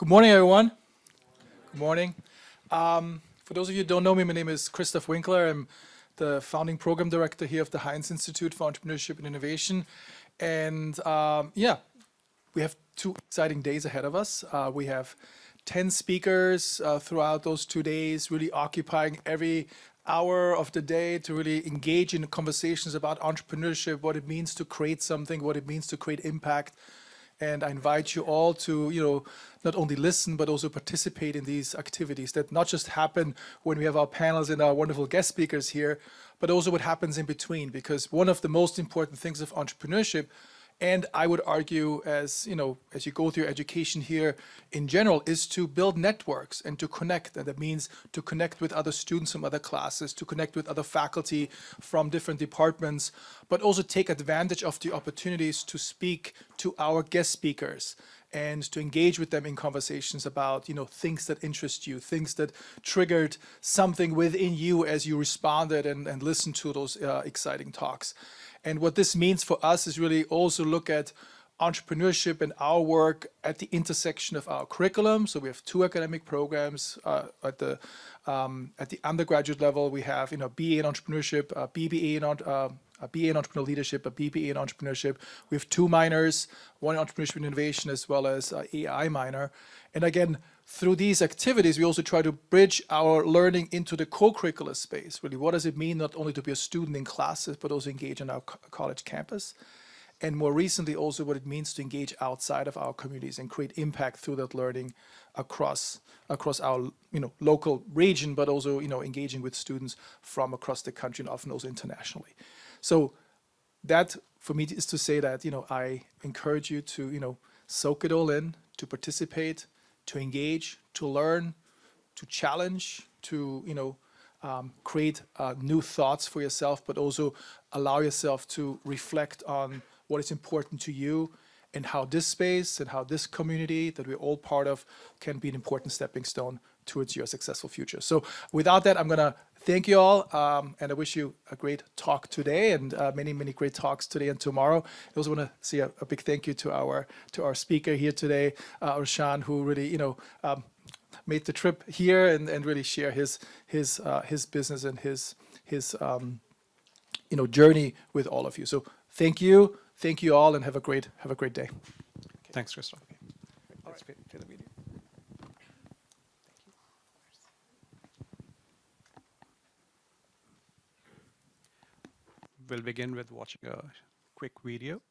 Good morning, everyone. Good morning. For those of you who don't know me, my name is Christoph Winkler. I'm the founding program director here of the Heinz Institute for Entrepreneurship and Innovation. And we have 2 exciting days ahead of us. We have 10 speakers throughout those 2 days, really occupying every hour of the day to really engage in conversations about entrepreneurship, what it means to create something, what it means to create impact. And I invite you all to, not only listen, but also participate in these activities that not just happen when we have our panels and our wonderful guest speakers here, but also what happens in between. Because one of the most important things of entrepreneurship, and I would argue as you go through education here in general, is to build networks and to connect. And that means to connect with other students from other classes, to connect with other faculty from different departments, but also take advantage of the opportunities to speak to our guest speakers and to engage with them in conversations about, things that interest you, things that triggered something within you as you responded and listened to those exciting talks. And what this means for us is really also look at entrepreneurship and our work at the intersection of our curriculum. So we have 2 academic programs at the undergraduate level. We have BA in entrepreneurship, a BBA in a BA in entrepreneurial leadership, a BBA in entrepreneurship. We have 2 minors, one in entrepreneurship and innovation, as well as an AI minor. And again, through these activities, we also try to bridge our learning into the co-curricular space. Really, what does it mean not only to be a student in classes, but also engage on our college campus? And more recently, also what it means to engage outside of our communities and create impact through that learning across our local region, but also engaging with students from across the country and often also internationally. So that for me is to say that I encourage you to soak it all in, to participate, to engage, to learn, to challenge, to create new thoughts for yourself, but also allow yourself to reflect on what is important to you and how this space and how this community that we're all part of can be an important stepping stone towards your successful future. So without that, I'm going to thank you all, and I wish you a great talk today and many, many great talks today and tomorrow. I also want to say a big thank you to our speaker here today, Rashan, who really made the trip here and really share his business and his journey with all of you. So thank you all, and have a great day. Thanks, Christoph. Let's play the video. We'll begin with watching a quick video.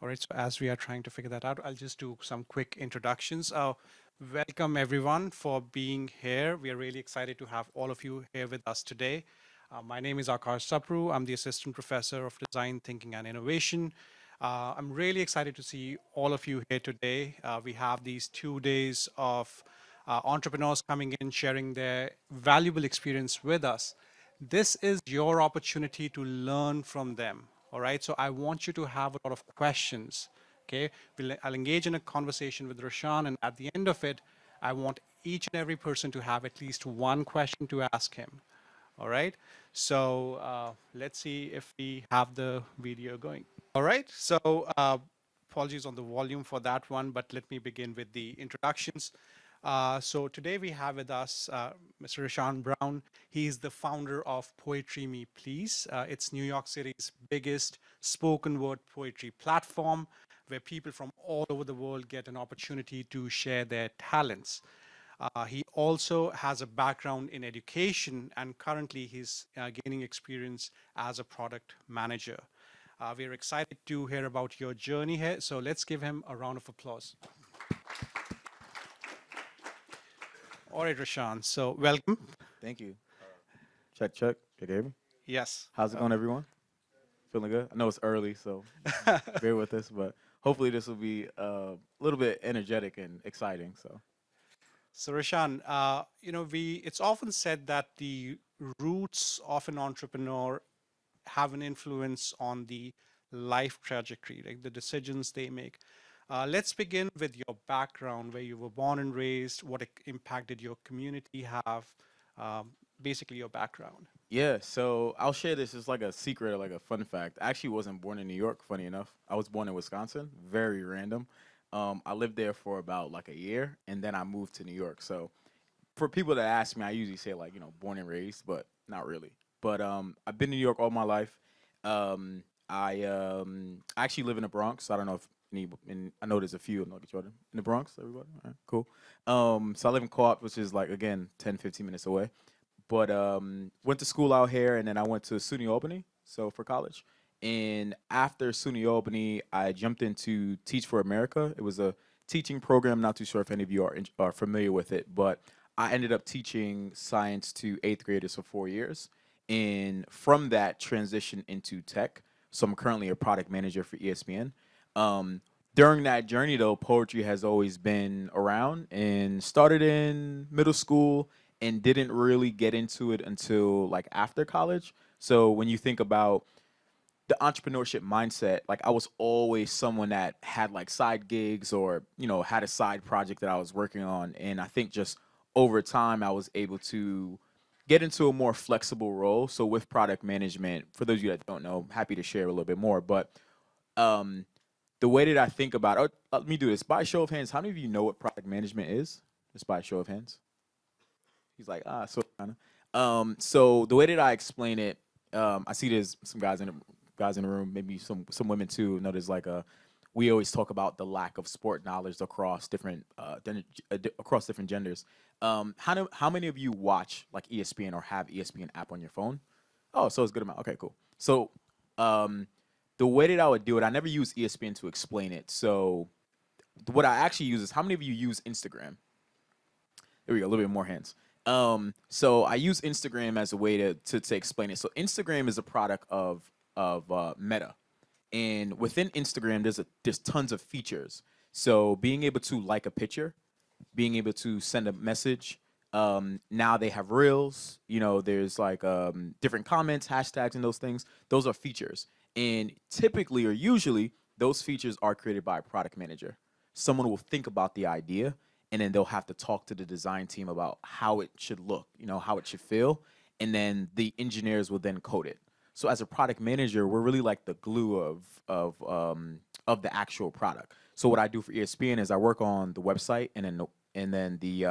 All right, so as we are trying to figure that out, I'll just do some quick introductions. Welcome everyone for being here. We are really excited to have all of you here with us today. My name is Akash Sapru. I'm the Assistant Professor of Design Thinking and Innovation. I'm really excited to see all of you here today. We have these 2 days of entrepreneurs coming in, sharing their valuable experience with us. This is your opportunity to learn from them. All right, so I want you to have a lot of questions. Okay, I'll engage in a conversation with Rashan, and at the end of it, I want each and every person to have at least one question to ask him. All right, so let's see if we have the video going. All right, so apologies on the volume for that one, but let me begin with the introductions. So today we have with us Mr. Rashan Brown. He's the founder of Poetry Me Please. It's New York City's biggest spoken word poetry platform where people from all over the world get an opportunity to share their talents. He also has a background in education, and currently he's gaining experience as a product manager. We're excited to hear about your journey here, so let's give him a round of applause. All right, Rashan, so welcome. Thank you. Check. Can you hear me? Yes. How's it going, everyone? Feeling good? I know it's early, so bear with us, but hopefully this will be a little bit energetic and exciting. So Rashan, it's often said that the roots of an entrepreneur have an influence on the life trajectory, like the decisions they make. Let's begin with your background, where you were born and raised, what impact did your community have, basically your background. Yeah, so I'll share this as like a secret or like a fun fact. I actually wasn't born in New York, funny enough. I was born in Wisconsin, very random. I lived there for about like a year and then I moved to New York. So for people that ask me, I usually say like, born and raised, but not really. But I've been in New York all my life. I actually live in the Bronx. I don't know if I know there's a few. No, Jordan in the Bronx. Everybody, all right, cool. So I live in Co-op, which is like again 10, 15 minutes away. But went to school out here, and then I went to SUNY Albany, so for college. And after SUNY Albany, I jumped into Teach for America. It was a teaching program. Not too sure if any of you are familiar with it, but I ended up teaching science to eighth graders for 4 years, and from that transition into tech. So I'm currently a product manager for ESPN. Um, During that journey, though, poetry has always been around, and started in middle school and didn't really get into it until like after college. So when you think about the entrepreneurship mindset, like I was always someone that had like side gigs or, had a side project that I was working on. And I think just over time, I was able to get into a more flexible role. So with product management, for those of you that don't know, happy to share a little bit more. But um, the way that I think about it, let me do this. By show of hands, how many of you know what product management is? Just by show of hands. He's like, so kind of. So the way that I explain it, I see there's some guys in the room, maybe some women too. Know there's like we always talk about the lack of sport knowledge across across different genders. How many of you watch like ESPN or have ESPN app on your phone? Oh, so it's a good amount. Okay, cool. So um, the way that I would do it, I never use ESPN to explain it. So what I actually use is, how many of you use Instagram? There we go, a little bit more hands. So I use Instagram as a way to explain it. So Instagram is a product of Meta, and within Instagram, there's tons of features. So being able to like a picture, being able to send a message. Now they have reels. There's like different comments, hashtags, and those things. Those are features, and typically or usually those features are created by a product manager. Someone will think about the idea, and then they'll have to talk to the design team about how it should look, how it should feel, and then the engineers will then code it. So as a product manager, we're really like the glue of the actual product. So what I do for ESPN is I work on the website and then the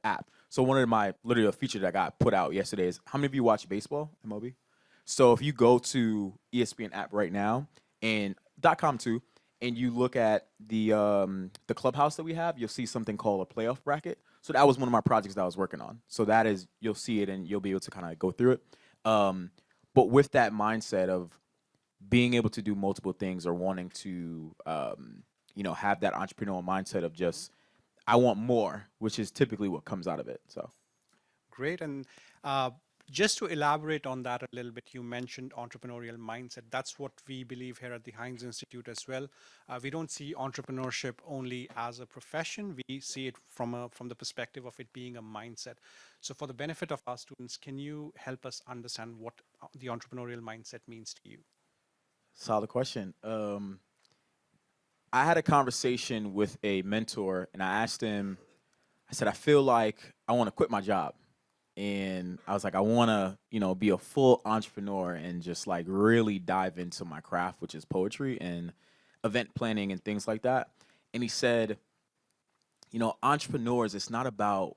app. So one of my literally a feature that I got put out yesterday is, how many of you watch baseball, MLB? So if you go to ESPN app right now and .com too, and you look at the clubhouse that we have, you'll see something called a playoff bracket. So that was one of my projects that I was working on. So that is, you'll see it and you'll be able to kind of go through it. But with that mindset of being able to do multiple things, or wanting to have that entrepreneurial mindset of just, I want more, which is typically what comes out of it. So Great. And just to elaborate on that a little bit, you mentioned entrepreneurial mindset. That's what we believe here at the Heinz Institute as well. We don't see entrepreneurship only as a profession. We see it from the perspective of it being a mindset. So for the benefit of our students, can you help us understand what the entrepreneurial mindset means to you? solid question. I had a conversation with a mentor, and I asked him, I said, I feel like I want to quit my job. And I was like, I want to, be a full entrepreneur and just like really dive into my craft, which is poetry and event planning and things like that. And he said, entrepreneurs, it's not about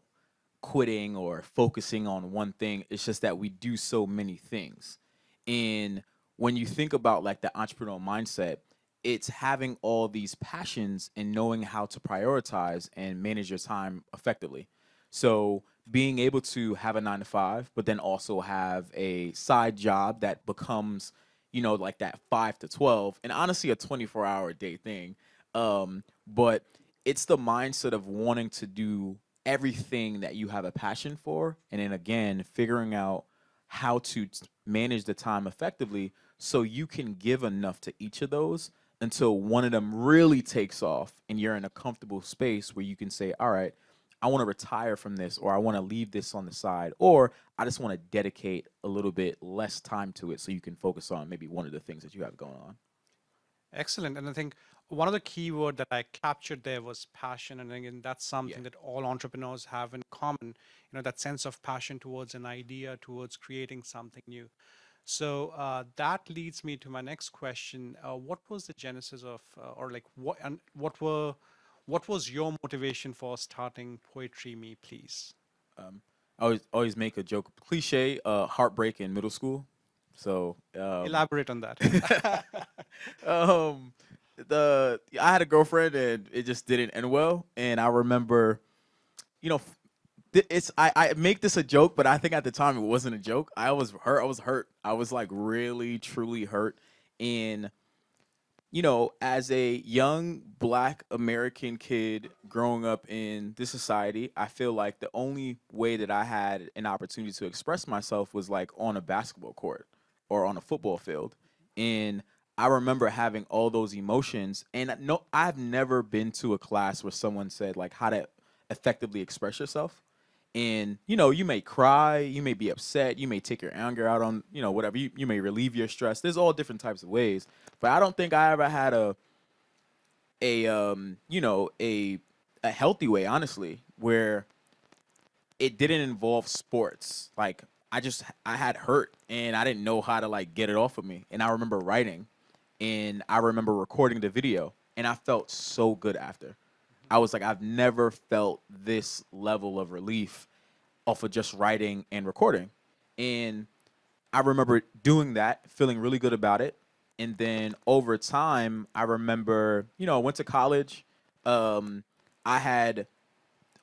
quitting or focusing on one thing. It's just that we do so many things. And when you think about like the entrepreneurial mindset, it's having all these passions and knowing how to prioritize and manage your time effectively. So being able to have a 9 to 5, but then also have a side job that becomes, like that 5 to 12, and honestly a 24-hour day thing. But it's the mindset of wanting to do everything that you have a passion for, and then again figuring out how to manage the time effectively so you can give enough to each of those until one of them really takes off and you're in a comfortable space where you can say, all right, I want to retire from this, or I want to leave this on the side, or I just want to dedicate a little bit less time to it so you can focus on maybe one of the things that you have going on. Excellent. And I think one of the key word that I captured there was passion, and again, that's something Yeah. that all entrepreneurs have in common. That sense of passion towards an idea, towards creating something new. So that leads me to my next question. What was the genesis of, or like, what was your motivation for starting Poetry Me, please? Um, I always make a joke, cliche, heartbreak in middle school. So Elaborate on that. um, I had a girlfriend and it just didn't end well. And I remember, you know, I make this a joke, but I think at the time it wasn't a joke. I was hurt. I was hurt. I was like really truly hurt. And as a young Black American kid growing up in this society, I feel like the only way that I had an opportunity to express myself was like on a basketball court or on a football field. And I remember having all those emotions. And no, I've never been to a class where someone said like how to effectively express yourself. And you may cry, you may be upset, you may take your anger out on whatever, you may relieve your stress. There's all different types of ways, but I don't think I ever had a healthy way, honestly, where it didn't involve sports. Like I had hurt and I didn't know how to like get it off of me. And I remember writing and I remember recording the video and I felt so good after. I was like, I've never felt this level of relief off of just writing and recording. And I remember doing that, feeling really good about it. And then over time, I remember, I went to college. I had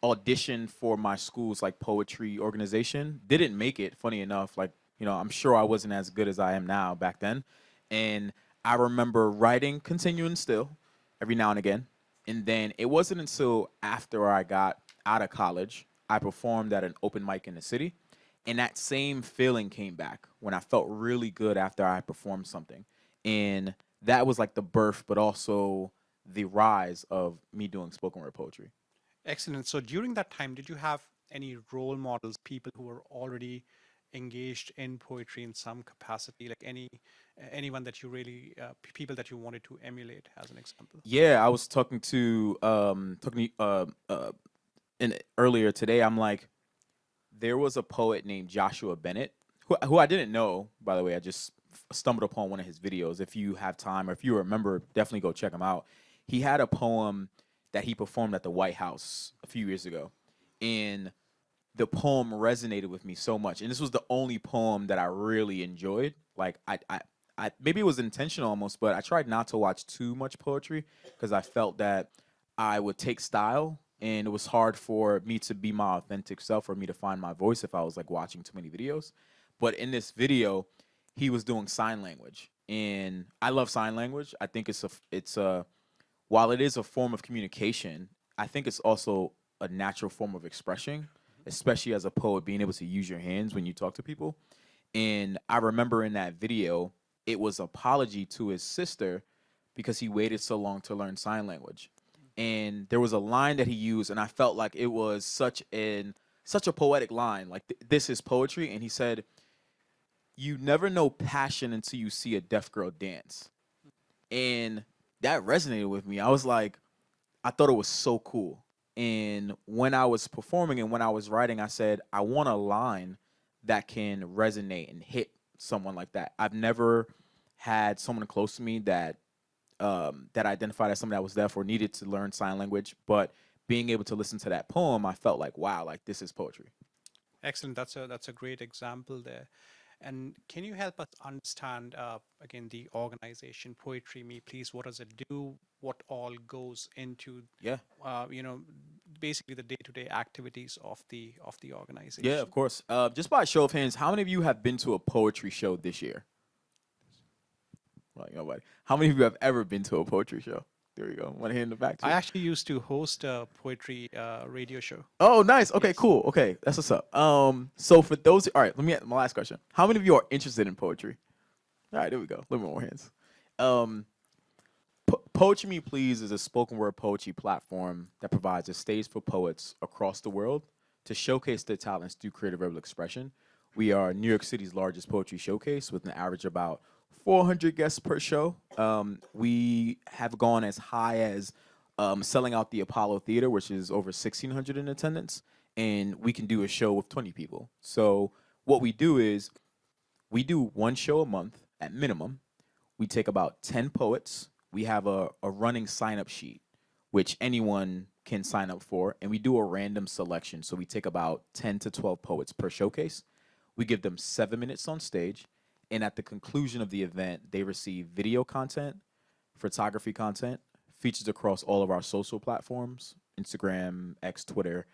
auditioned for my school's like poetry organization. Didn't make it, funny enough. Like, I'm sure I wasn't as good as I am now back then. And I remember writing, continuing still every now and again. And then it wasn't until after I got out of college, I performed at an open mic in the city. And that same feeling came back when I felt really good after I performed something. And that was like the birth, but also the rise of me doing spoken word poetry. Excellent. So during that time, did you have any role models, people who were already engaged in poetry in some capacity, like anyone that you really people that you wanted to emulate, as an example? Yeah, I was talking to earlier today. I'm like, there was a poet named Joshua Bennett, who I didn't know, by the way. I just stumbled upon one of his videos. If you have time or if you remember, definitely go check him out. He had a poem that he performed at the White House a few years ago. And the poem resonated with me so much. And this was the only poem that I really enjoyed. Like, I maybe it was intentional almost, but I tried not to watch too much poetry because I felt that I would take style and it was hard for me to be my authentic self or me to find my voice if I was like watching too many videos. But in this video, he was doing sign language, and I love sign language. I think it's a while it is a form of communication, I think it's also a natural form of expression, especially as a poet, being able to use your hands when you talk to people. And I remember in that video, it was apology to his sister because he waited so long to learn sign language. And there was a line that he used, and I felt like it was such a poetic line. Like this is poetry, and he said, "You never know passion until you see a deaf girl dance," and that resonated with me. I was like, I thought it was so cool. And when I was performing and when I was writing, I said, I want a line that can resonate and hit someone like that. I've never had someone close to me that identified as someone that was deaf or needed to learn sign language, but being able to listen to that poem, I felt like, wow, like this is poetry. Excellent. That's a great example there. And can you help us understand again the organization Poetry Me, please? What does it do? What all goes into Yeah. uh, you know basically the day-to-day activities of the Yeah, organization? of course. Just by a show of hands, how many of you have been to a poetry show this year? Like nobody. How many of you have ever been to a poetry show? There you go. One hand in the back I too. actually used to host a poetry radio show. Oh, nice. Okay, Yes. cool. Okay, that's what's up. So for those, all right, let me my last question. How many of you are interested in poetry? All right, there we go. A little more hands. Um, Poetry Me Please is a spoken word poetry platform that provides a stage for poets across the world to showcase their talents through creative verbal expression. We are New York City's largest poetry showcase with an average of about 400 guests per show. We have gone as high as selling out the Apollo Theater, which is over 1,600 in attendance, and we can do a show with 20 people. So what we do is we do one show a month at minimum. We take about 10 poets. We have a running sign up sheet, which anyone can sign up for, and we do a random selection. So we take about 10 to 12 poets per showcase. We give them 7 minutes on stage, and at the conclusion of the event, they receive video content, photography content, features across all of our social platforms, Instagram, X, Twitter,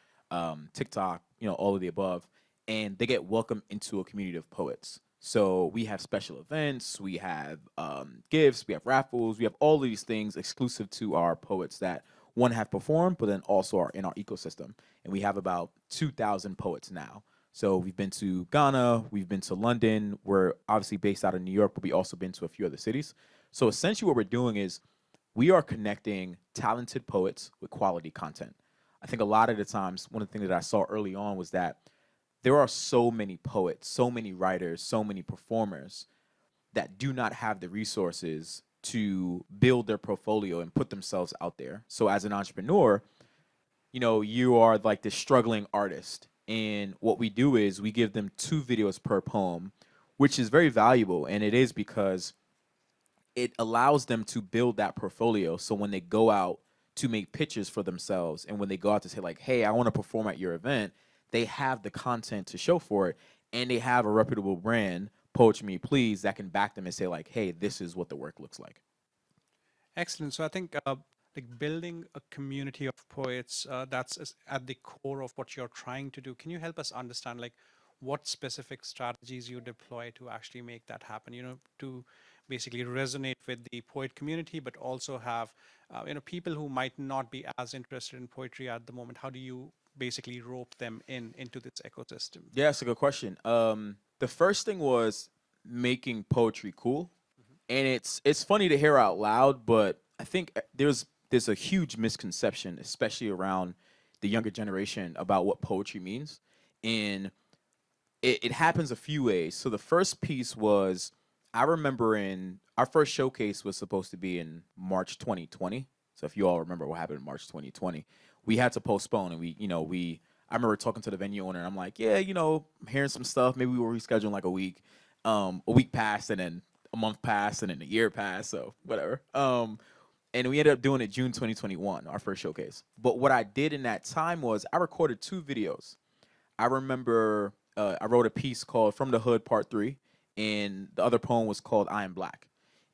TikTok, all of the above, and they get welcomed into a community of poets. So we have special events, we have gifts, we have raffles, we have all of these things exclusive to our poets that one have performed, but then also are in our ecosystem. And we have about 2,000 poets now. So we've been to Ghana, we've been to London. We're obviously based out of New York, but we also been to a few other cities. So essentially what we're doing is we are connecting talented poets with quality content. I think a lot of the times, one of the things that I saw early on was that there are so many poets, so many writers, so many performers that do not have the resources to build their portfolio and put themselves out there. So as an entrepreneur, you are like this struggling artist. And what we do is we give them 2 videos per poem, which is very valuable. And it is because it allows them to build that portfolio. So when they go out to make pitches for themselves, and when they go out to say like, hey, I want to perform at your event, they have the content to show for it. And they have a reputable brand, Poetry Me Please, that can back them and say like, hey, this is what the work looks like. Excellent. So I think like building a community of poets, that's at the core of what you're trying to do. Can you help us understand like what specific strategies you deploy to actually make that happen, to basically resonate with the poet community, but also have, people who might not be as interested in poetry at the moment? How do you basically rope them into this ecosystem? Yeah, that's a good question. The first thing was making poetry cool. And it's funny to hear out loud, but I think there's a huge misconception, especially around the younger generation, about what poetry means. And it happens a few ways. So the first piece was, I remember in our first showcase was supposed to be in March 2020. So if you all remember what happened in March 2020, we had to postpone, and I remember talking to the venue owner, and I'm like, yeah, I'm hearing some stuff. Maybe we were rescheduling like a week. A week passed, and then a month passed, and then a year passed. So whatever. And we ended up doing it June 2021, our first showcase. But what I did in that time was I recorded 2 videos. I remember I wrote a piece called From the Hood Part 3, and the other poem was called I Am Black.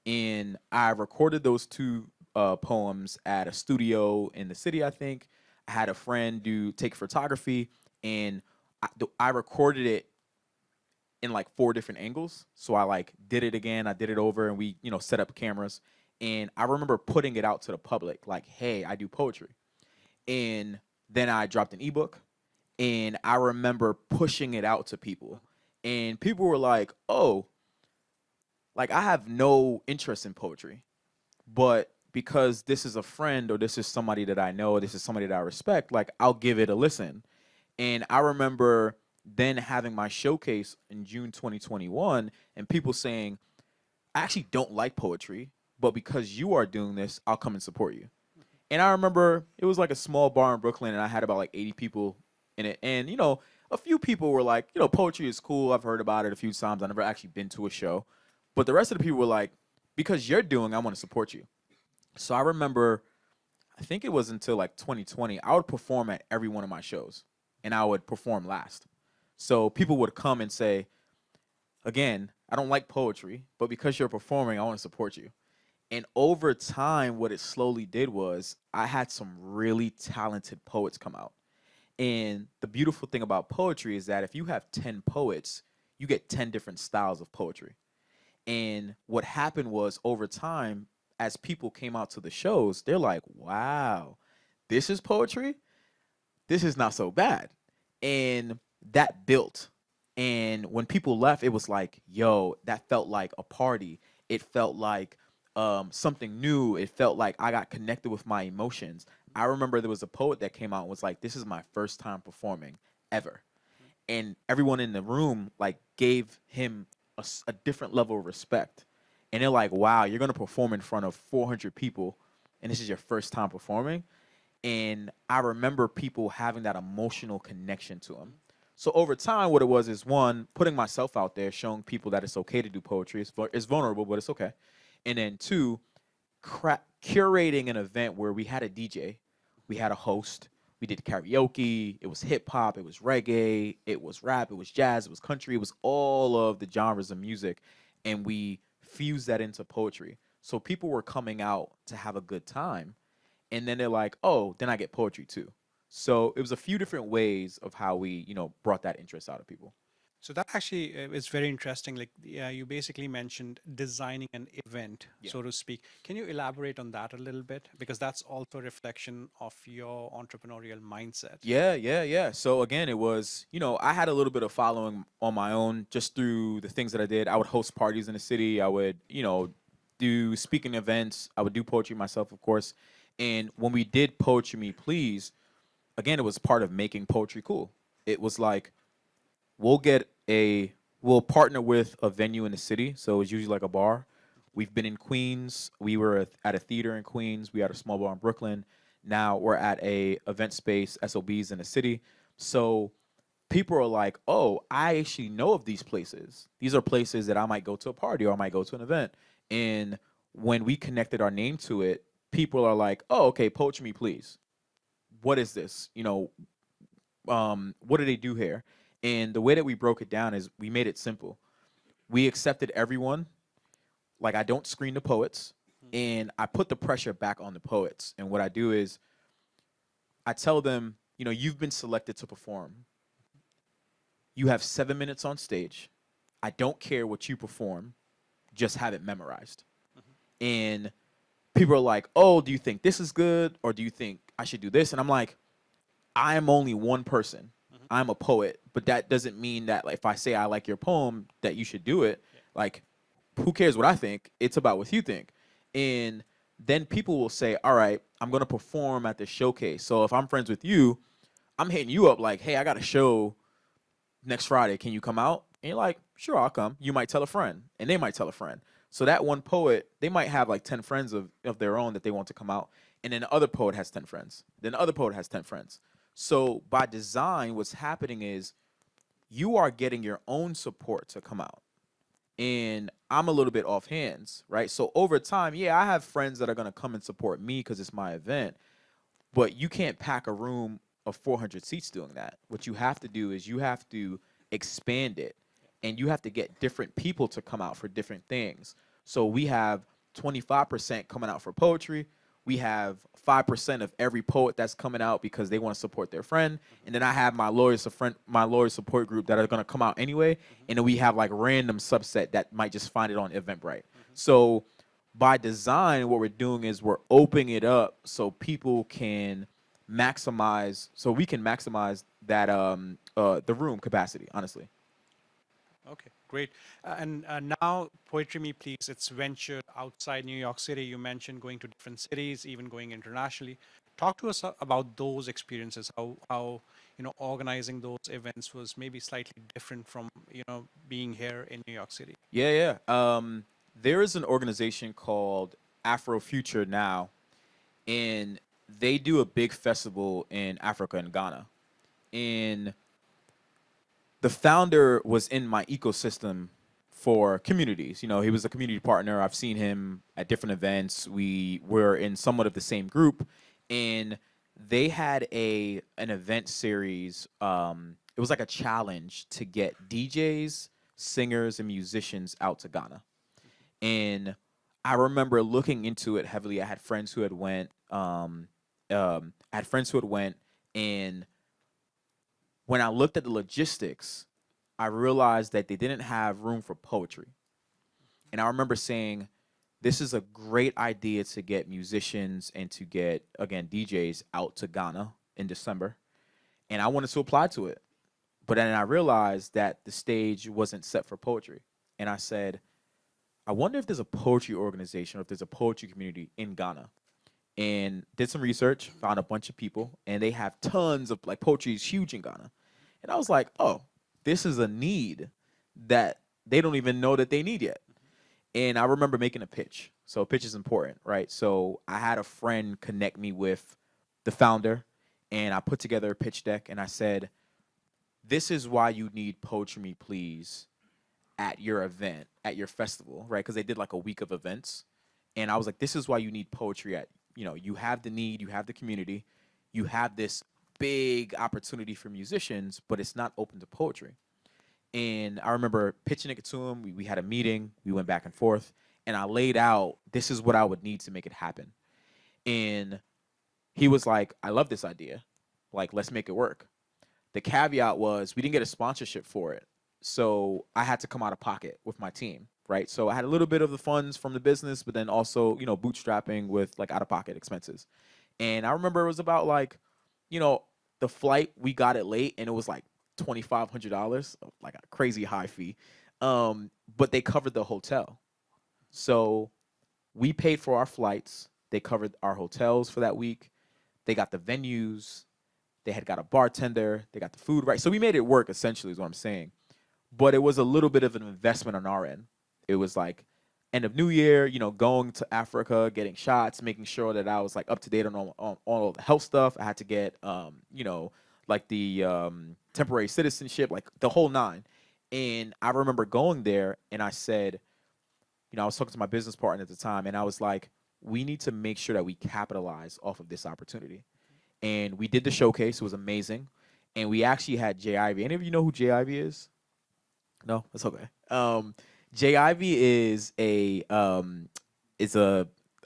And I recorded those 2 poems at a studio in the city, I think. I had a friend take photography, and I recorded it in like 4 different angles. So I like did it again, I did it over, and we, set up cameras. And I remember putting it out to the public, like, hey, I do poetry. And then I dropped an ebook, and I remember pushing it out to people. And people were like, oh, like I have no interest in poetry, but because this is a friend, or this is somebody that I know, or this is somebody that I respect, like I'll give it a listen. And I remember then having my showcase in June 2021, and people saying, I actually don't like poetry, but because you are doing this, I'll come and support you. And I remember it was like a small bar in Brooklyn, and I had about like 80 people in it. And, a few people were like, poetry is cool. I've heard about it a few times. I've never actually been to a show. But the rest of the people were like, because you're doing, I want to support you. So I remember, I think it was until like 2020, I would perform at every one of my shows, and I would perform last. So people would come and say, again, I don't like poetry, but because you're performing, I want to support you. And over time, what it slowly did was I had some really talented poets come out. And the beautiful thing about poetry is that if you have 10 poets, you get 10 different styles of poetry. And what happened was over time, as people came out to the shows, they're like, wow, this is poetry? This is not so bad. And that built. And when people left, it was like, yo, that felt like a party. It felt like something new. It felt like I got connected with my emotions. I remember there was a poet that came out and was like, this is my first time performing ever. And everyone in the room like gave him a different level of respect. And they're like, wow, you're going to perform in front of 400 people, and this is your first time performing. And I remember people having that emotional connection to them. So over time, what it was is, one, putting myself out there, showing people that it's okay to do poetry. It's vulnerable, but it's okay. And then two, curating an event where we had a DJ, we had a host, we did karaoke, it was hip hop, it was reggae, it was rap, it was jazz, it was country, it was all of the genres of music, and we fused that into poetry. So people were coming out to have a good time, and then they're like, oh, then I get poetry too. So it was a few different ways of how we, brought that interest out of people. So that actually is very interesting. Like, yeah, you basically mentioned designing an event, Yeah. so to speak. Can you elaborate on that a little bit? Because that's also a reflection of your entrepreneurial mindset. Yeah. So again, it was, I had a little bit of following on my own just through the things that I did. I would host parties in the city. I would, do speaking events. I would do poetry myself, of course. And when we did Poetry Me Please, again, it was part of making poetry cool. It was like, we'll partner with a venue in the city. So it's usually like a bar. We've been in Queens. We were at a theater in Queens. We had a small bar in Brooklyn. Now we're at a event space, SOBs in the city. So people are like, oh, I actually know of these places. These are places that I might go to a party or I might go to an event. And when we connected our name to it, people are like, oh, okay, Poetry Me Please. What is this? What do they do here? And the way that we broke it down is we made it simple. We accepted everyone. Like, I don't screen the poets, and I put the pressure back on the poets. And what I do is I tell them, you've been selected to perform. You have 7 minutes on stage. I don't care what you perform. Just have it memorized. And people are like, oh, do you think this is good? Or do you think I should do this? And I'm like, I am only one person. I'm a poet, but that doesn't mean that, like, if I say I like your poem, that you should do it. Yeah. Like, who cares what I think? It's about what you think. And then people will say, all right, I'm going to perform at the showcase. So if I'm friends with you, I'm hitting you up like, hey, I got a show next Friday. Can you come out? And you're like, sure, I'll come. You might tell a friend, and they might tell a friend. So that one poet, they might have like 10 friends of their own that they want to come out. And then the other poet has 10 friends. Then the other poet has 10 friends. So by design, what's happening is you are getting your own support to come out. And I'm a little bit off hands, right? So over time, yeah, I have friends that are going to come and support me because it's my event. But you can't pack a room of 400 seats doing that. What you have to do is you have to expand it. And you have to get different people to come out for different things. So we have 25% coming out for poetry. We have 5% of every poet that's coming out because they want to support their friend. And then I have my lawyer support group that are going to come out anyway. And then we have like random subset that might just find it on Eventbrite. So by design, what we're doing is we're opening it up so people can maximize, so we can maximize that the room capacity, honestly. Okay, great. And now, Poetry Me Please, it's ventured outside New York City. You mentioned going to different cities, even going internationally. Talk to us about those experiences, how organizing those events was maybe slightly different from, being here in New York City. Yeah. There is an organization called Afrofuture now, and they do a big festival in Africa and Ghana. And the founder was in my ecosystem for communities. He was a community partner. I've seen him at different events. We were in somewhat of the same group, and they had an event series. It was like a challenge to get DJs, singers, and musicians out to Ghana. And I remember looking into it heavily. I had friends who had went. And when I looked at the logistics, I realized that they didn't have room for poetry. And I remember saying, this is a great idea to get musicians and to get, again, DJs out to Ghana in December. And I wanted to apply to it. But then I realized that the stage wasn't set for poetry. And I said, I wonder if there's a poetry organization or if there's a poetry community in Ghana. And did some research, found a bunch of people, and they have tons of, like, poetry is huge in Ghana. And I was like, oh, this is a need that they don't even know that they need yet. And I remember making a pitch. So a pitch is important, right? So I had a friend connect me with the founder, and I put together a pitch deck, and I said, this is why you need Poetry Me Please at your event, at your festival, right? Because they did like a week of events. And I was like, this is why you need poetry at, you have the need, you have the community, you have this big opportunity for musicians, but it's not open to poetry. And I remember pitching it to him. We had a meeting, we went back and forth, and I laid out, this is what I would need to make it happen. And he was like, I love this idea. Like, let's make it work. The caveat was we didn't get a sponsorship for it. So I had to come out of pocket with my team, right? So I had a little bit of the funds from the business, but then also, bootstrapping with like out of pocket expenses. And I remember it was about like, the flight, we got it late and it was like $2,500, like a crazy high fee. But they covered the hotel. So we paid for our flights. They covered our hotels for that week. They got the venues. They had got a bartender. They got the food, right? So we made it work, essentially, is what I'm saying. But it was a little bit of an investment on our end. It was like end of New Year, going to Africa, getting shots, making sure that I was like up to date on all the health stuff. I had to get, like the temporary citizenship, like the whole nine. And I remember going there and I said, I was talking to my business partner at the time, and I was like, we need to make sure that we capitalize off of this opportunity. And we did the showcase. It was amazing. And we actually had J. Ivy. Any of you know who J. Ivy is? No? That's okay. J. Ivy is I don't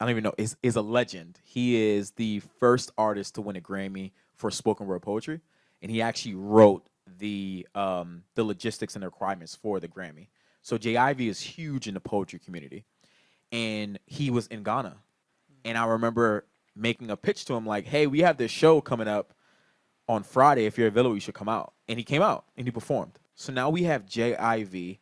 even know, is a legend. He is the first artist to win a Grammy for spoken word poetry. And he actually wrote the logistics and the requirements for the Grammy. So J. Ivy is huge in the poetry community. And he was in Ghana. And I remember making a pitch to him like, hey, we have this show coming up on Friday. If you're available, you should come out. And he came out and he performed. So now we have J. Ivy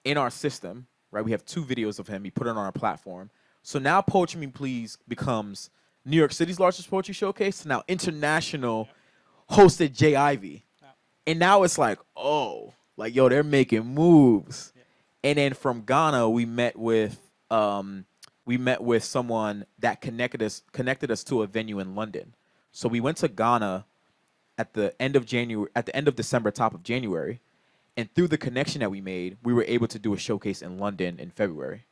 in our system, right? We have 2 videos of him. He put it on our platform. So now Poetry Me Please becomes New York City's largest poetry showcase. So now international hosted J. Ivy. And now it's like, oh, like, yo, they're making moves. And then from Ghana, we met with someone that connected us to a venue in London. So we went to Ghana at the end of December, top of January, and through the connection that we made, we were able to do a showcase in London in February.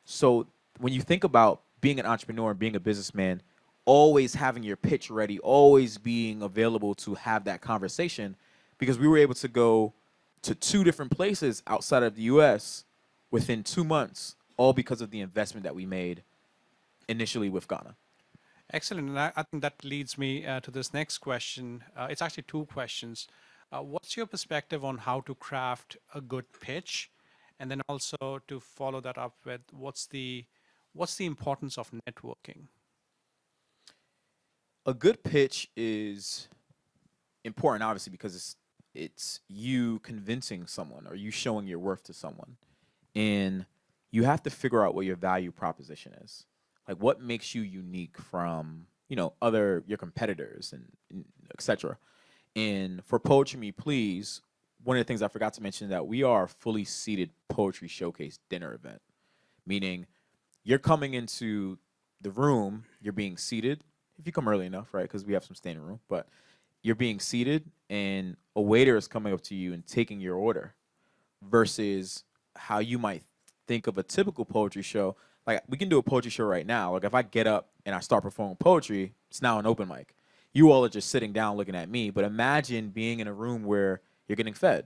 So when you think about being an entrepreneur and being a businessman, always having your pitch ready, always being available to have that conversation, because we were able to go to 2 different places outside of the US within 2 months, all because of the investment that we made initially with Ghana. Excellent. And I think that leads me to this next question. It's actually 2 questions. What's your perspective on how to craft a good pitch? And then also to follow that up with what's the importance of networking? A good pitch is important, obviously, because it's you convincing someone or you showing your worth to someone. And you have to figure out what your value proposition is. Like, what makes you unique from, your competitors and et cetera. And for Poetry Me Please, one of the things I forgot to mention is that we are a fully seated poetry showcase dinner event, meaning you're coming into the room, you're being seated, if you come early enough, right, because we have some standing room, but you're being seated and a waiter is coming up to you and taking your order versus how you might think of a typical poetry show. Like, we can do a poetry show right now. Like, if I get up and I start performing poetry, it's now an open mic. You all are just sitting down looking at me, but imagine being in a room where you're getting fed.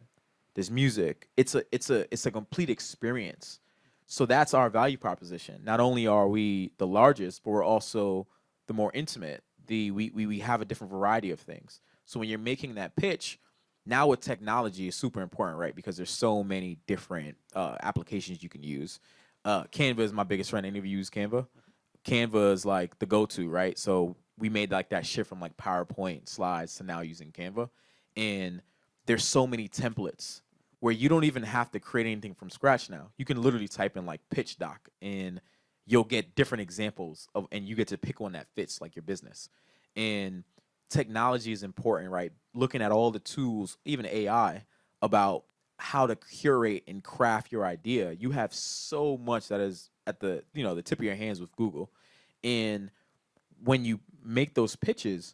There's music. It's a complete experience. So that's our value proposition. Not only are we the largest, but we're also the more intimate. We have a different variety of things. So when you're making that pitch, now with technology is super important, right? Because there's so many different applications you can use. Canva is my biggest friend. Any of you use Canva? Canva is like the go-to, right? So we made like that shift from like PowerPoint slides to now using Canva. And there's so many templates where you don't even have to create anything from scratch now. You can literally type in like pitch doc and you'll get different examples of, and you get to pick one that fits like your business. And technology is important, right? Looking at all the tools, even AI, about how to curate and craft your idea. You have so much that is at the, the tip of your hands with Google. And when you make those pitches,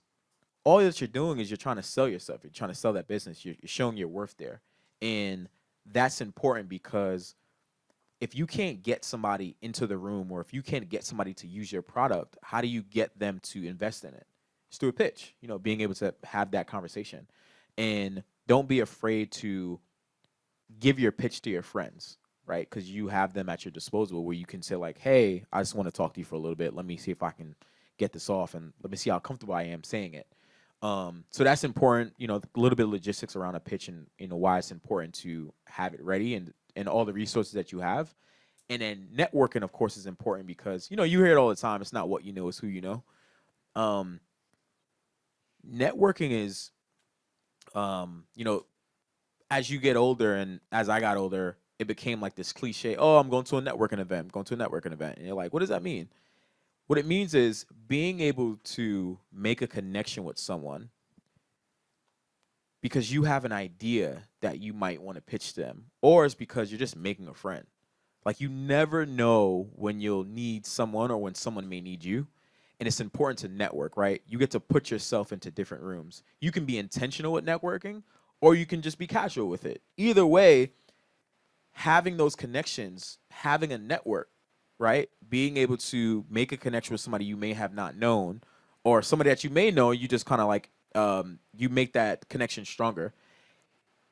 all that you're doing is you're trying to sell yourself. You're trying to sell that business. You're showing your worth there. And that's important because if you can't get somebody into the room, or if you can't get somebody to use your product, how do you get them to invest in it? It's through a pitch, being able to have that conversation. And don't be afraid to give your pitch to your friends, right? Because you have them at your disposal where you can say like, hey, I just want to talk to you for a little bit. Let me see if I can get this off, and let me see how comfortable I am saying it. So that's important, a little bit of logistics around a pitch, and why it's important to have it ready, and all the resources that you have. And then networking, of course, is important because, you hear it all the time. It's not what you know, it's who you know. Networking is, as you get older, and as I got older, it became like this cliche, oh, I'm going to a networking event, And you're like, what does that mean? What it means is being able to make a connection with someone because you have an idea that you might want to pitch them, or it's because you're just making a friend. Like, you never know when you'll need someone or when someone may need you. And it's important to network, right? You get to put yourself into different rooms. You can be intentional with networking, or you can just be casual with it. Either way, having those connections, having a network, right? Being able to make a connection with somebody you may have not known, or somebody that you may know, you just kind of like, you make that connection stronger.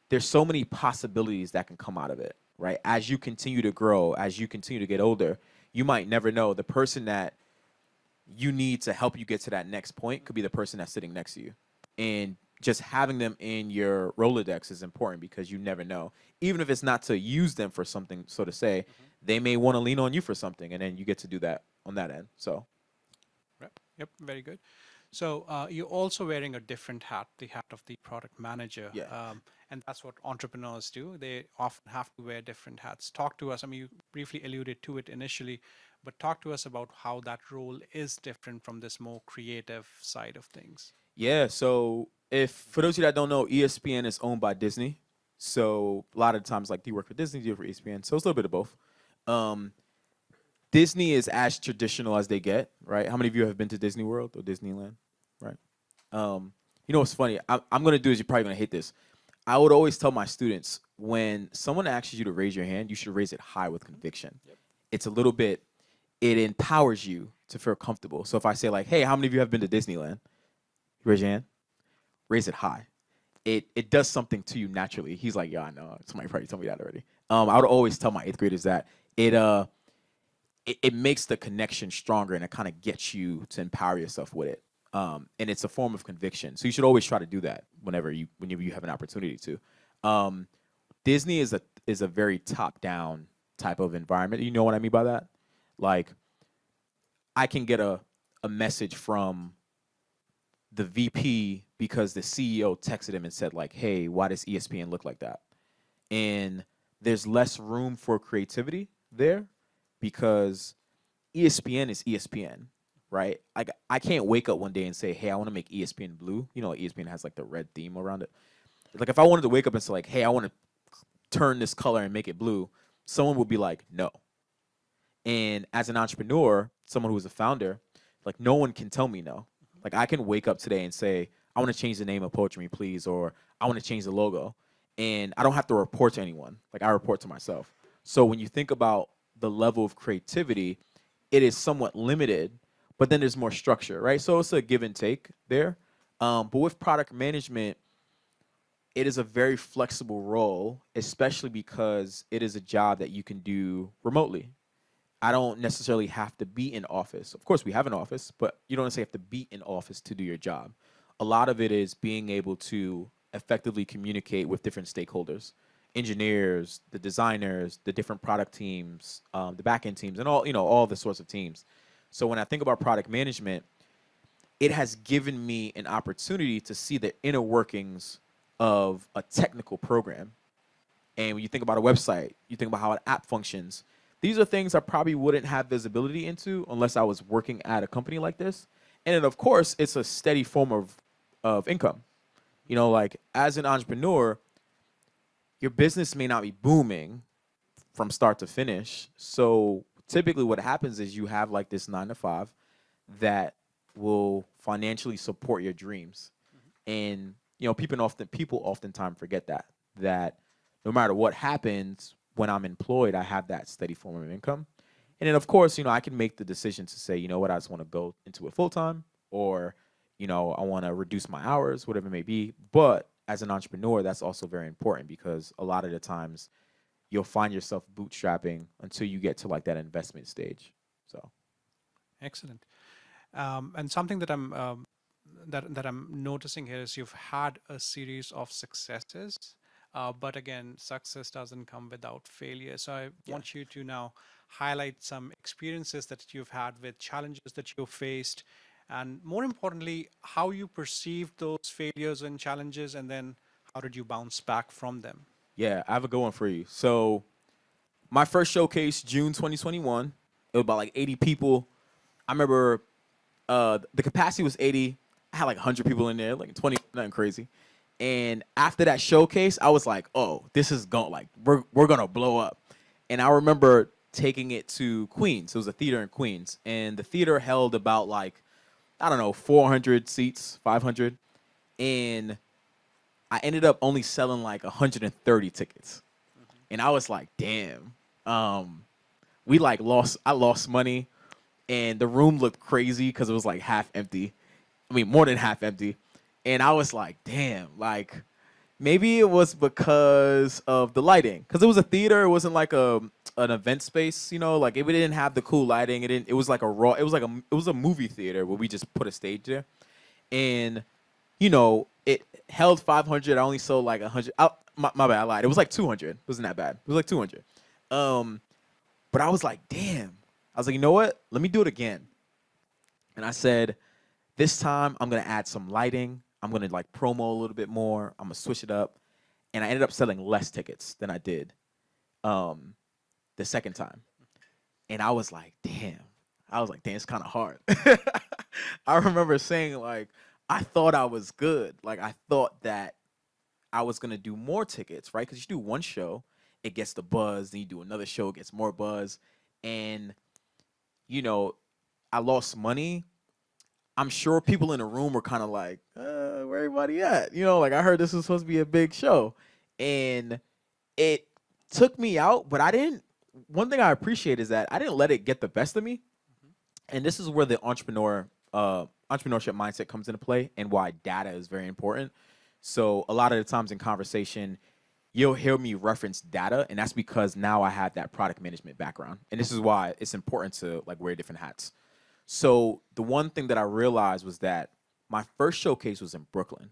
There's so many possibilities that can come out of it, right? As you continue to grow, as you continue to get older, you might never know. The person that you need to help you get to that next point could be the person that's sitting next to you. And just having them in your Rolodex is important because you never know. Even if it's not to use them for something, so to say, they may want to lean on you for something, and then you get to do that on that end. So, Right. Yep, very good. So you're also wearing a different hat, the hat of the product manager. Yeah. And that's what entrepreneurs do. They often have to wear different hats. Talk to us. I mean, you briefly alluded to it initially, but talk to us about how that role is different from this more creative side of things. Yeah, so if for those of you that don't know, ESPN is owned by Disney. So a lot of times, like, do you work for Disney, do you work for ESPN? So it's a little bit of both. Disney is as traditional as they get, right? How many of you have been to Disney World or Disneyland, right? You know what's funny? I'm going to do is you're probably going to hate this. I would always tell my students, when someone asks you to raise your hand, you should raise it high with conviction. Yep. It's a little bit, it empowers you to feel comfortable. So if I say like, hey, how many of you have been to Disneyland? Raise your hand. Raise it high. It does something to you naturally. He's like, yeah, I know. Somebody probably told me that already. I would always tell my 8th graders that it makes the connection stronger, and it kind of gets you to empower yourself with it. And it's a form of conviction. So you should always try to do that whenever you have an opportunity to. Disney is a very top-down type of environment. You know what I mean by that? Like, I can get a message from the VP because the CEO texted him and said like, hey, why does ESPN look like that? And there's less room for creativity there because ESPN is ESPN, right? Like, I can't wake up one day and say, hey, I want to make ESPN blue. You know, ESPN has like the red theme around it. Like, if I wanted to wake up and say like, hey, I want to turn this color and make it blue, someone would be like, no. And as an entrepreneur, someone who is a founder, like, no one can tell me no. Like, I can wake up today and say, I want to change the name of Poetry, please, or I want to change the logo. And I don't have to report to anyone. Like, I report to myself. So when you think about the level of creativity, it is somewhat limited, but then there's more structure, right? So it's a give and take there. But with product management, it is a very flexible role, especially because it is a job that you can do remotely. I don't necessarily have to be in office. Of course, we have an office, but you don't necessarily have to be in office to do your job. A lot of it is being able to effectively communicate with different stakeholders, engineers, the designers, the different product teams, the back-end teams, and all the sorts of teams. So when I think about product management, it has given me an opportunity to see the inner workings of a technical program. And when you think about a website, you think about how an app functions. These are things I probably wouldn't have visibility into unless I was working at a company like this. And then, of course, it's a steady form of income. You know, like, as an entrepreneur, your business may not be booming from start to finish. So typically what happens is you have like this 9 to 5 that will financially support your dreams. And people oftentimes forget that no matter what happens when I'm employed, I have that steady form of income. And then of course, I can make the decision to say, you know what, I just want to go into it full time, or I want to reduce my hours, whatever it may be. But as an entrepreneur, that's also very important, because a lot of the times you'll find yourself bootstrapping until you get to like that investment stage. So Excellent. And something that I'm noticing here is you've had a series of successes, but again, success doesn't come without failure. So I want you to now highlight some experiences that you've had with challenges that you've faced, and more importantly, how you perceived those failures and challenges, and then how did you bounce back from them? yeah, I have a good one for you. So my first showcase, June 2021, it was about like 80 people. I remember the capacity was 80. I had like 100 people in there, like 20, nothing crazy. And after that showcase, I was like, oh, this is going, like, we're going to blow up. And I remember taking it to Queens. It was a theater in Queens. And the theater held about like, I don't know, 400 seats, 500. And I ended up only selling like 130 tickets. And I was like, damn. I lost money, and the room looked crazy because it was like half empty. I mean, more than half empty. And I was like, damn, like maybe it was because of the lighting, because it was a theater. It wasn't like an event space, like it didn't have the cool lighting. It was like it was a movie theater where we just put a stage there. And, it held 500. I only sold like 100. My bad, I lied. It was like 200. It wasn't that bad. It was like 200. But I was like, damn. I was like, you know what? Let me do it again. And I said, this time I'm going to add some lighting. I'm going to like promo a little bit more. I'm going to switch it up. And I ended up selling less tickets than I did the second time. And I was like, damn. It's kind of hard. I remember saying, like, I thought I was good. Like, I thought that I was going to do more tickets, right? Because you do one show, it gets the buzz. Then you do another show, it gets more buzz. And, I lost money. I'm sure people in the room were kind of like, where everybody at? Like, I heard this was supposed to be a big show. And it took me out, but one thing I appreciate is that I didn't let it get the best of me. And this is where the entrepreneurship mindset comes into play, and why data is very important. So a lot of the times in conversation, you'll hear me reference data, and that's because now I have that product management background. And this is why it's important to like wear different hats. So the one thing that I realized was that my first showcase was in Brooklyn,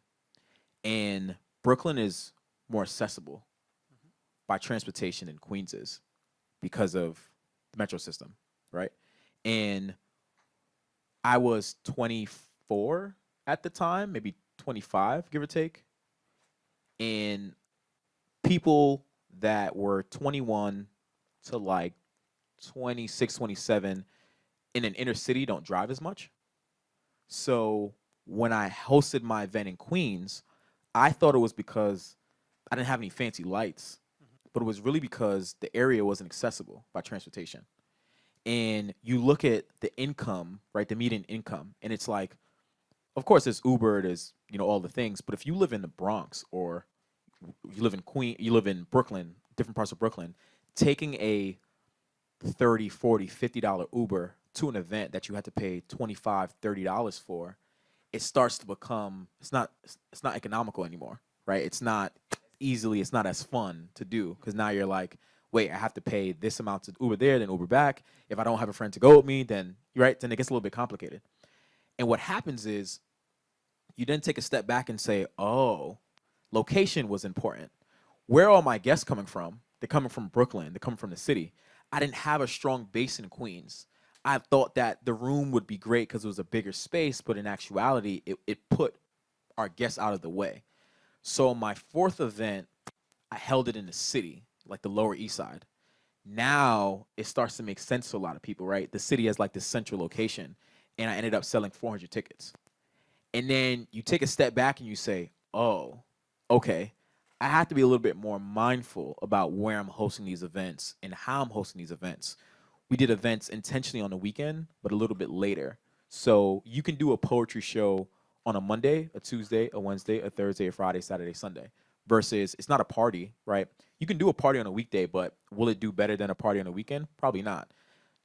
and Brooklyn is more accessible by transportation than Queens is because of the metro system, right? And I was 24 at the time, maybe 25, give or take. And people that were 21 to like 26, 27 in an inner city don't drive as much. So when I hosted my event in Queens, I thought it was because I didn't have any fancy lights, but it was really because the area wasn't accessible by transportation. And you look at the income, right, the median income, and it's like, of course, there's Uber, there's, all the things, but if you live in the Bronx, or you live in Brooklyn, different parts of Brooklyn, taking a $30, $40, $50 Uber to an event that you had to pay $25, $30 for, it starts to become, it's not economical anymore, right? It's not as fun to do, because now you're like, wait, I have to pay this amount to Uber there, then Uber back. If I don't have a friend to go with me, then it gets a little bit complicated. And what happens is you then take a step back and say, oh, location was important. Where are all my guests coming from? They're coming from Brooklyn. They're coming from the city. I didn't have a strong base in Queens. I thought that the room would be great because it was a bigger space, but in actuality, it put our guests out of the way. So my fourth event, I held it in the city, like the Lower East Side. Now it starts to make sense to a lot of people, right? The city has like this central location, and I ended up selling 400 tickets. And then you take a step back and you say, oh, okay, I have to be a little bit more mindful about where I'm hosting these events and how I'm hosting these events. We did events intentionally on the weekend, but a little bit later. So you can do a poetry show on a Monday, a Tuesday, a Wednesday, a Thursday, a Friday, Saturday, Sunday, versus it's not a party, right? You can do a party on a weekday, but will it do better than a party on a weekend? Probably not.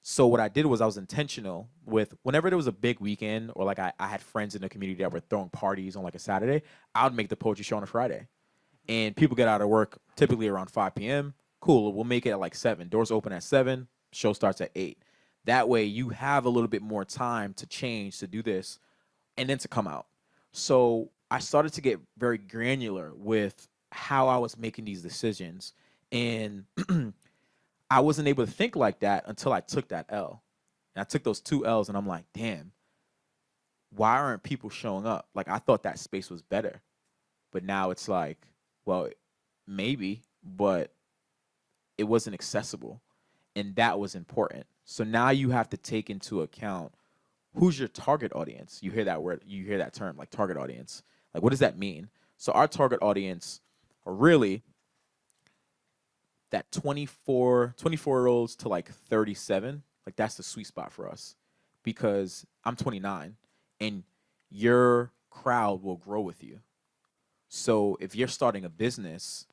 So what I did was I was intentional with whenever there was a big weekend or like I had friends in the community that were throwing parties on like a Saturday, I would make the poetry show on a Friday. And people get out of work typically around 5 p.m. Cool, we'll make it at like 7. Doors open at 7, show starts at 8. That way you have a little bit more time to change, to do this, and then to come out. So I started to get very granular with how I was making these decisions. And I wasn't able to think like that until I took that L. And I took those 2 L's and I'm like, damn, why aren't people showing up? Like, I thought that space was better. But now it's like, well, maybe, but it wasn't accessible. And that was important. So now you have to take into account who's your target audience. You hear that word, you hear that term, like target audience. Like, what does that mean? So our target audience are really that 24-year-olds to like 37. Like, that's the sweet spot for us because I'm 29 and your crowd will grow with you. So if you're starting a business,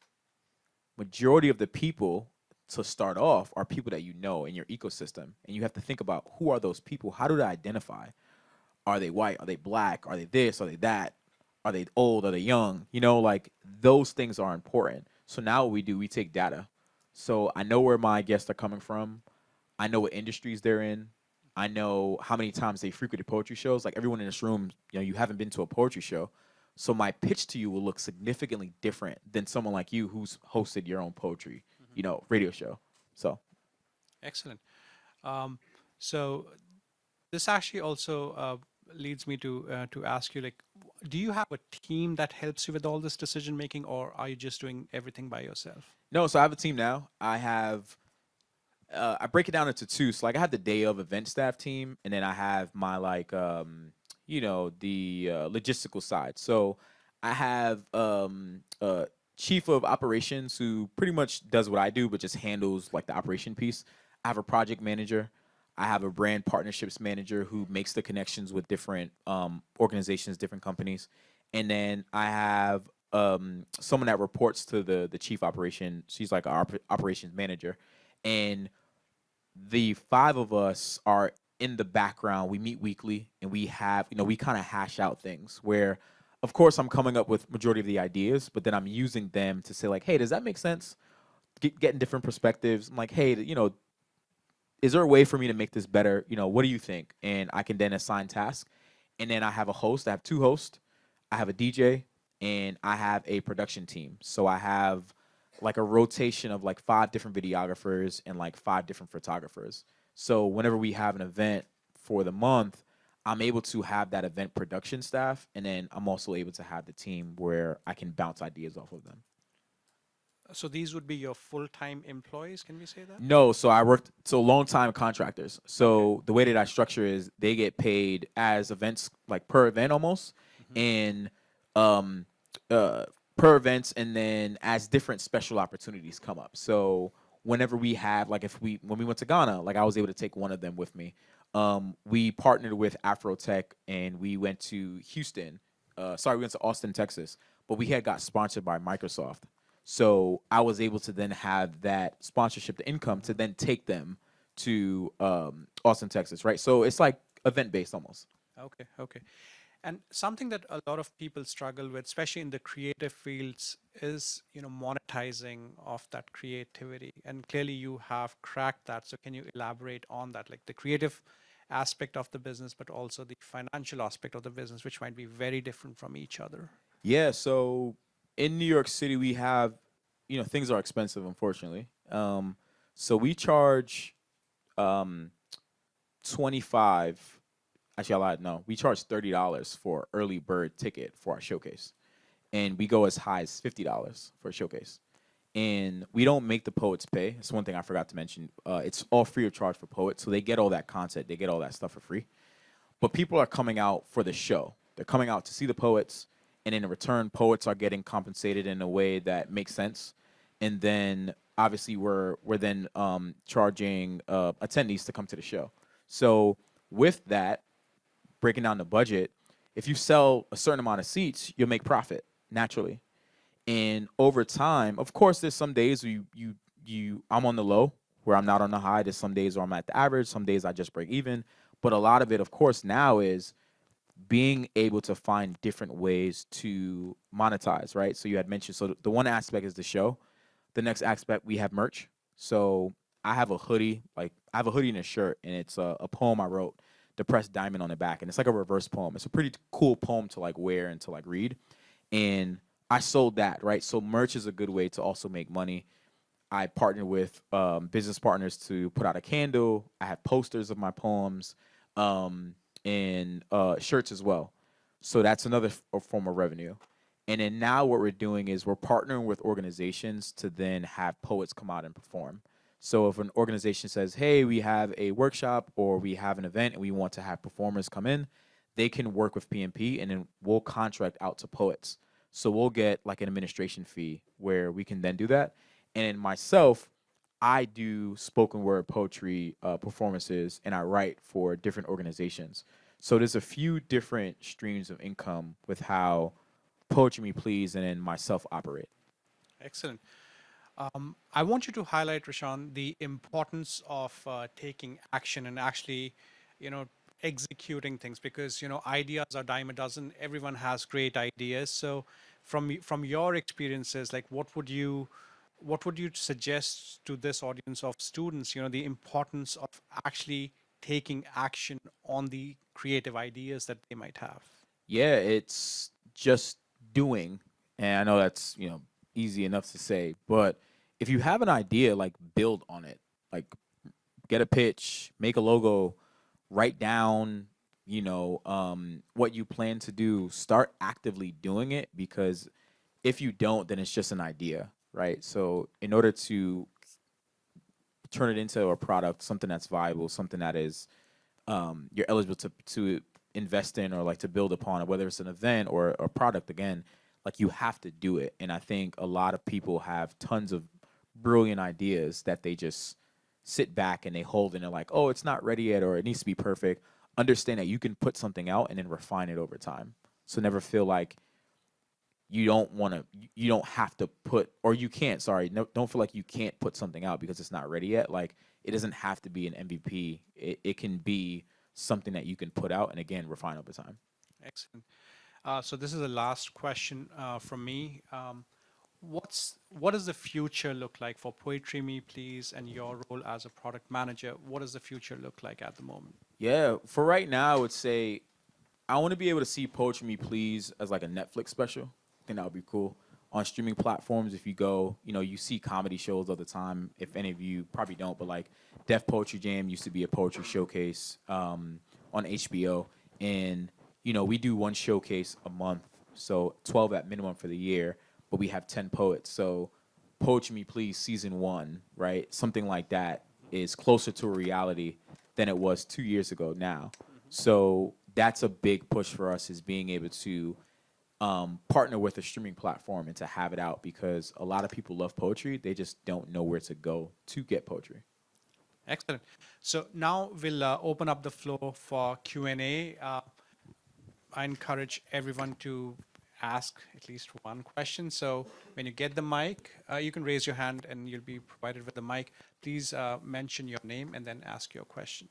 majority of the people to start off are people that you know in your ecosystem. And you have to think about who are those people? How do they identify? Are they white? Are they black? Are they this? Are they that? Are they old? Are they young? You know, like those things are important. So now what we do, we take data. So I know where my guests are coming from. I know what industries they're in. I know how many times they frequented poetry shows. Like everyone in this room, you know, you haven't been to a poetry show. So my pitch to you will look significantly different than someone like you who's hosted your own poetry, you know, radio show. So Excellent. So this actually also leads me to ask you, like, do you have a team that helps you with all this decision making, or are you just doing everything by yourself? no, so I have a team now. I have I break it down into 2. So like I have the day of event staff team, and then I have my like you know, the logistical side. So I have a chief of operations who pretty much does what I do, but just handles like the operation piece. I have a project manager. I have a brand partnerships manager who makes the connections with different organizations, different companies. And then I have someone that reports to the chief operation. She's like our operations manager. And the 5 of us are in the background. We meet weekly and we have, you know, we kind of hash out things where, of course, I'm coming up with majority of the ideas, but then I'm using them to say like, hey, does that make sense? Getting different perspectives. I'm like, hey, you know, is there a way for me to make this better? You know, what do you think? And I can then assign tasks. And then I have a host. I have 2 hosts. I have a DJ and I have a production team. So I have like a rotation of like 5 different videographers and like 5 different photographers. So whenever we have an event for the month, I'm able to have that event production staff, and then I'm also able to have the team where I can bounce ideas off of them. So these would be your full-time employees, can we say that? No, so I worked long time contractors. So the way that I structure is they get paid as events, like per event almost, and per events, and then as different special opportunities come up. So whenever we have, like when we went to Ghana, like I was able to take one of them with me. We partnered with Afrotech and we went to Houston. We went to Austin, Texas, but we had got sponsored by Microsoft. So I was able to then have that sponsorship, the income, to then take them to Austin, Texas, right? So it's like event-based almost. Okay, okay. And something that a lot of people struggle with, especially in the creative fields, is, you know, monetizing of that creativity. And clearly you have cracked that. So can you elaborate on that, like the creative aspect of the business, but also the financial aspect of the business, which might be very different from each other? Yeah, so in New York City, we have, you know, things are expensive, unfortunately. So we charge 25. Actually, I lied. No, we charge $30 for early bird ticket for our showcase, and we go as high as $50 for a showcase. And we don't make the poets pay. That's one thing I forgot to mention. It's all free of charge for poets, so they get all that content, they get all that stuff for free. But people are coming out for the show. They're coming out to see the poets, and in return, poets are getting compensated in a way that makes sense. And then obviously we're then charging attendees to come to the show. So with that, breaking down the budget, if you sell a certain amount of seats, you'll make profit naturally. And over time, of course, there's some days where I'm on the low, where I'm not on the high. There's some days where I'm at the average. Some days I just break even. But a lot of it, of course, now is being able to find different ways to monetize, right? So you had mentioned, so the one aspect is the show. The next aspect, we have merch. So I have a hoodie, like I have a hoodie and a shirt, and it's a poem I wrote, Depressed Diamond on the back, and it's like a reverse poem. It's a pretty cool poem to like wear and to like read. And I sold that, right? So merch is a good way to also make money. I partnered with business partners to put out a candle. I have posters of my poems, and shirts as well. So that's another form of revenue. And then now what we're doing is we're partnering with organizations to then have poets come out and perform. So if an organization says, hey, we have a workshop or we have an event and we want to have performers come in, they can work with PMP and then we'll contract out to poets. So we'll get like an administration fee where we can then do that. And myself, I do spoken word poetry performances and I write for different organizations. So there's a few different streams of income with how Poetry Me Please and then myself operate. Excellent. I want you to highlight, Rashan, the importance of taking action and actually, executing things, because ideas are dime a dozen. Everyone has great ideas. So, from your experiences, like what would you suggest to this audience of students? The importance of actually taking action on the creative ideas that they might have. Yeah, it's just doing. And I know that's, easy enough to say, but if you have an idea, like build on it. Like get a pitch, make a logo, write down, what you plan to do, start actively doing it, because if you don't, then it's just an idea, right? So in order to turn it into a product, something that's viable, something that is you're eligible to invest in or like to build upon, whether it's an event or a product, again, like you have to do it. And I think a lot of people have tons of brilliant ideas that they just sit back and they hold and they're like, oh, it's not ready yet or it needs to be perfect. Understand that you can put something out and then refine it over time. So never feel like you don't have to put, or you can't, sorry, no, don't feel like you can't put something out because it's not ready yet. Like it doesn't have to be an MVP. It can be something that you can put out and again, refine over time. Excellent. So this is the last question from me. What does the future look like for Poetry Me Please and your role as a product manager? What does the future look like at the moment? Yeah, for right now, I would say I want to be able to see Poetry Me Please as like a Netflix special. I think that would be cool. On streaming platforms, if you go, you see comedy shows all the time. If any of you probably don't, but like Def Poetry Jam used to be a poetry showcase on HBO. And, we do one showcase a month, so 12 at minimum for the year, but we have 10 poets. So Poetry Me Please season 1, right? Something like that is closer to a reality than it was 2 years ago now. So that's a big push for us, is being able to partner with a streaming platform and to have it out, because a lot of people love poetry. They just don't know where to go to get poetry. Excellent. So now we'll open up the floor for Q&A. I encourage everyone to ask at least one question. So when you get the mic, you can raise your hand and you'll be provided with the mic. Please mention your name and then ask your question.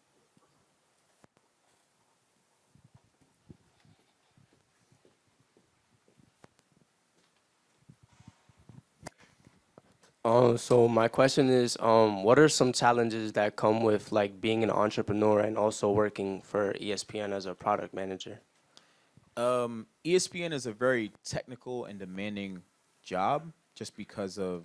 So my question is, what are some challenges that come with like being an entrepreneur and also working for ESPN as a product manager? ESPN is a very technical and demanding job just because of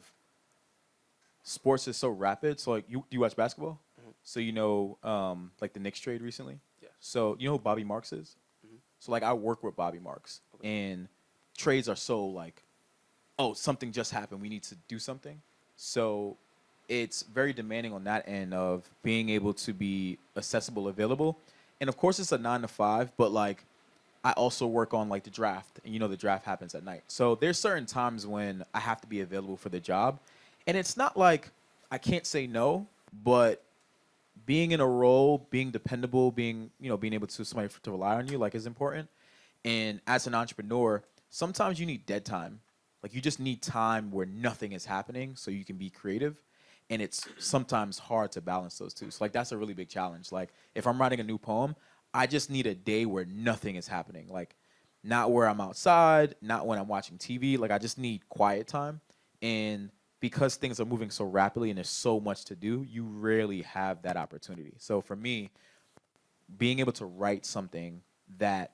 sports is so rapid. So like you watch basketball? Mhm. So like the Knicks trade recently? Yeah. So you know who Bobby Marks is? Mhm. So like I work with Bobby Marks, Okay. and trades are so like, oh, something just happened, we need to do something. So it's very demanding on that end of being able to be accessible, available. And of course it's a 9 to 5, but like I also work on like the draft, and the draft happens at night. So there's certain times when I have to be available for the job, and it's not like I can't say no, but being in a role, being dependable, being able to somebody to rely on you, like, is important. And as an entrepreneur, sometimes you need dead time. Like, you just need time where nothing is happening so you can be creative. And it's sometimes hard to balance those two. So, like, that's a really big challenge. Like, if I'm writing a new poem, I just need a day where nothing is happening. Like, not where I'm outside, not when I'm watching TV. Like, I just need quiet time. And because things are moving so rapidly and there's so much to do, you rarely have that opportunity. So for me, being able to write something that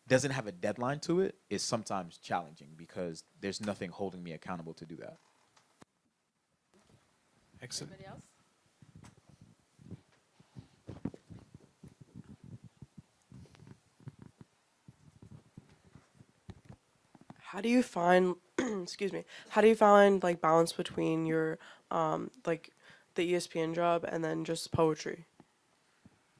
doesn't have a deadline to it is sometimes challenging because there's nothing holding me accountable to do that. Excellent. Anybody else? How do you find, excuse me, how do you find like balance between your, like the ESPN job and then just poetry?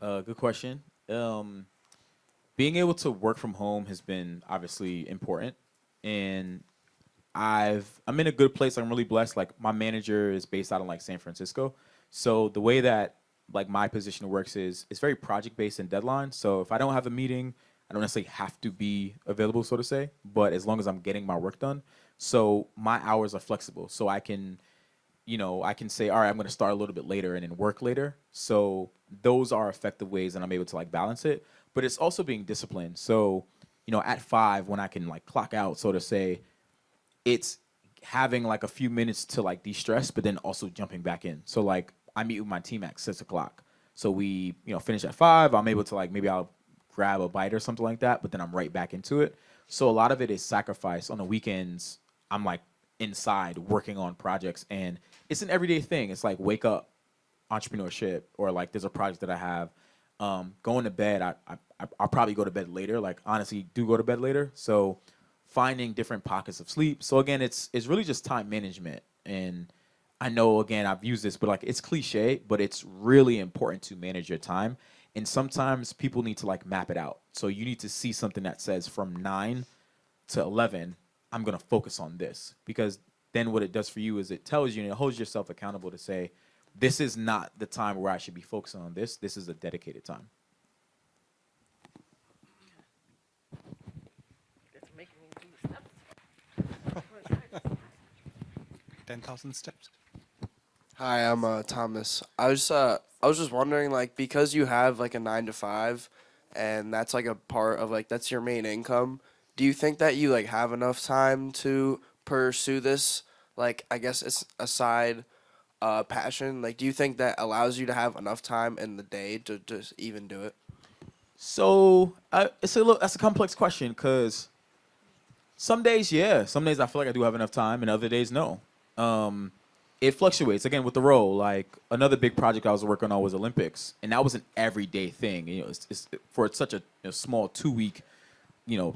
Good question. Being able to work from home has been obviously important, and I'm in a good place. I'm really blessed. Like, my manager is based out of like San Francisco, so the way that like my position works is it's very project based and deadline. So if I don't have a meeting, I don't necessarily have to be available, so to say. But as long as I'm getting my work done, so my hours are flexible. So I can say, all right, I'm going to start a little bit later and then work later. So those are effective ways that I'm able to like balance it. But it's also being disciplined. So, at 5 when I can like clock out, so to say, it's having like a few minutes to like de-stress, but then also jumping back in. So like I meet with my team at 6 o'clock. So we, finish at 5. I'm able to like, maybe I'll grab a bite or something like that, but then I'm right back into it. So a lot of it is sacrifice. On the weekends, I'm like inside working on projects, and it's an everyday thing. It's like wake up, entrepreneurship, or like there's a project that I have. Going to bed, I'll probably go to bed later. Like, honestly, do go to bed later. So finding different pockets of sleep. So again, it's really just time management. And I know, again, I've used this, but like, it's cliche, but it's really important to manage your time. And sometimes people need to like map it out. So you need to see something that says from 9 to 11, I'm going to focus on this, because then what it does for you is it tells you and it holds yourself accountable to say, this is not the time where I should be focusing on this. This is a dedicated time. It's making me do steps. 10,000 steps. Hi, I'm Thomas. I was just wondering, like, because you have like a 9 to 5, and that's like a part of like that's your main income. Do you think that you like have enough time to pursue this? Like, I guess it's a side passion. Like, do you think that allows you to have enough time in the day to just even do it? So that's a complex question, because some days, yeah. Some days I feel like I do have enough time, and other days, no. It fluctuates, again, with the role. Like, another big project I was working on was Olympics, and that was an everyday thing. It's for such a small 2-week,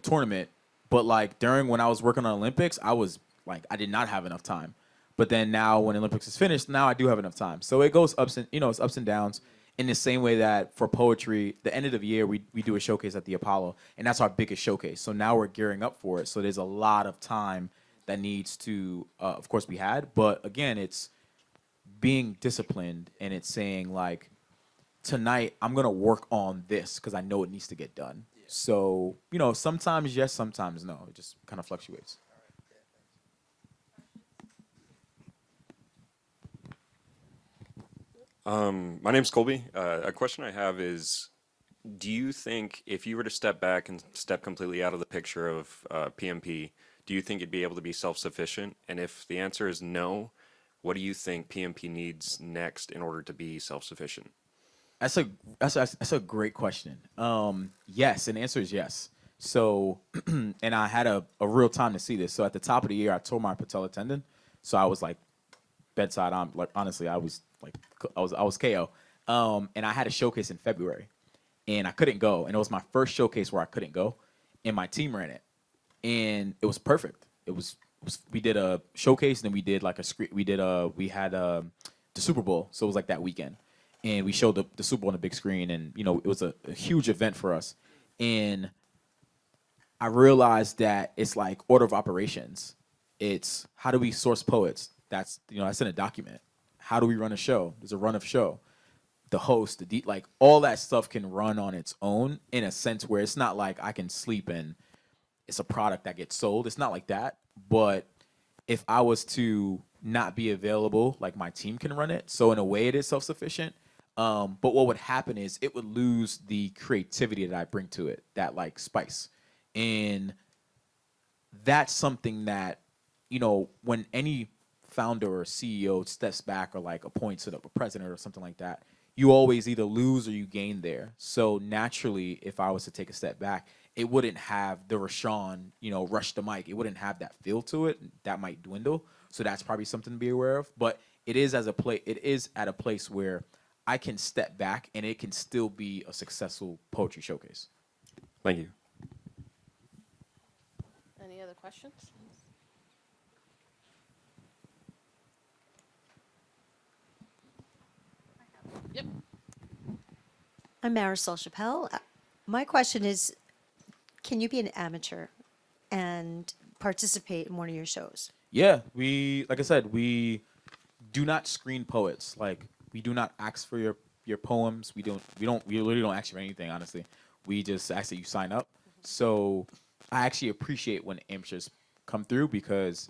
tournament. But like during when I was working on Olympics, I was like, I did not have enough time. But then now when Olympics is finished, now I do have enough time. So it goes ups and it's ups and downs. In the same way that for poetry, the end of the year we do a showcase at the Apollo, and that's our biggest showcase. So now we're gearing up for it. So there's a lot of time that needs to, of course, be had. But again, it's being disciplined, and it's saying like, tonight I'm gonna work on this because I know it needs to get done. Yeah. So sometimes yes, sometimes no. It just kind of fluctuates. My name's Colby. A question I have is, do you think if you were to step back and step completely out of the picture of PMP, do you think you'd be able to be self-sufficient? And if the answer is no, what do you think PMP needs next in order to be self-sufficient? That's a great question. Yes, and the answer is yes. So, and I had a real time to see this. So at the top of the year, I tore my patella tendon. So I was like bedside. Like, honestly, I was KO. And I had a showcase in February, and I couldn't go. And it was my first showcase where I couldn't go, and my team ran it, and it was perfect. We did a showcase, and then we did like we had the Super Bowl. So it was like that weekend. And we showed the Super Bowl on the big screen, and it was a huge event for us. And I realized that it's like order of operations. It's how do we source poets? That's in a document. How do we run a show? There's a run of show. The host, like all that stuff can run on its own in a sense where it's not like I can sleep and it's a product that gets sold. It's not like that. But if I was to not be available, like my team can run it. So in a way, it is self-sufficient. But what would happen is it would lose the creativity that I bring to it, that like spice. And that's something that, when any founder or CEO steps back or like appoints a president or something like that, you always either lose or you gain there. So naturally, if I was to take a step back, it wouldn't have the Rashan, rush the mic. It wouldn't have that feel to it. That might dwindle. So that's probably something to be aware of. But it is at a place where I can step back and it can still be a successful poetry showcase. Thank you. Any other questions? Yep. I'm Marisol Chappelle. My question is, can you be an amateur and participate in one of your shows? Yeah, like I said, we do not screen poets. Like we do not ask for your poems. We literally don't ask you for anything, honestly. We just ask that you sign up. So I actually appreciate when amateurs come through because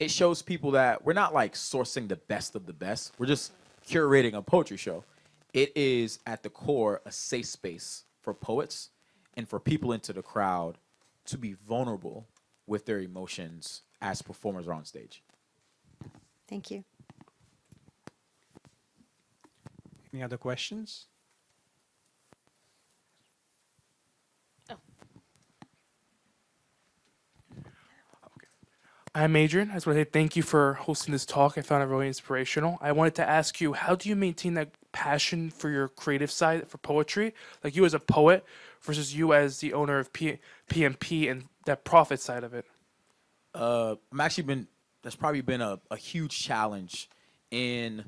it shows people that we're not like sourcing the best of the best. We're just curating a poetry show. It is at the core a safe space for poets and for people into the crowd to be vulnerable with their emotions as performers are on stage. Thank you. Any other questions? I'm Adrian. I just want to say thank you for hosting this talk. I found it really inspirational. I wanted to ask you, how do you maintain that passion for your creative side, for poetry? Like you as a poet versus you as the owner of PMP and that profit side of it. That's probably been a huge challenge. And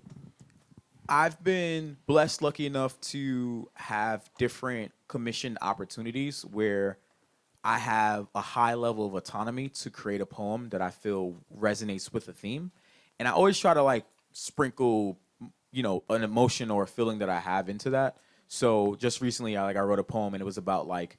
I've been blessed, lucky enough to have different commissioned opportunities where I have a high level of autonomy to create a poem that I feel resonates with the theme. And I always try to like sprinkle, an emotion or a feeling that I have into that. So just recently, I wrote a poem and it was about like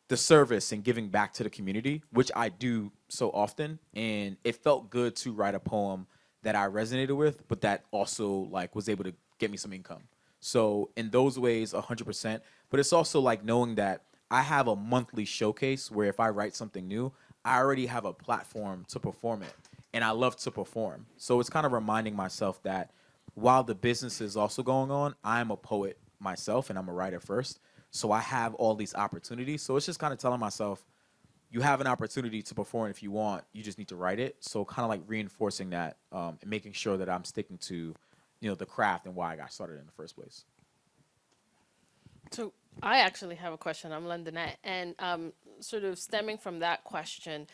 the service and giving back to the community, which I do so often. And it felt good to write a poem that I resonated with, but that also like was able to get me some income. So in those ways, 100%. But it's also like knowing that I have a monthly showcase where if I write something new, I already have a platform to perform it. And I love to perform. So it's kind of reminding myself that while the business is also going on, I'm a poet myself and I'm a writer first. So I have all these opportunities. So it's just kind of telling myself, you have an opportunity to perform if you want. You just need to write it. So kind of like reinforcing that and making sure that I'm sticking to, the craft and why I got started in the first place. So I actually have a question. I'm Londonette, and sort of stemming from that question,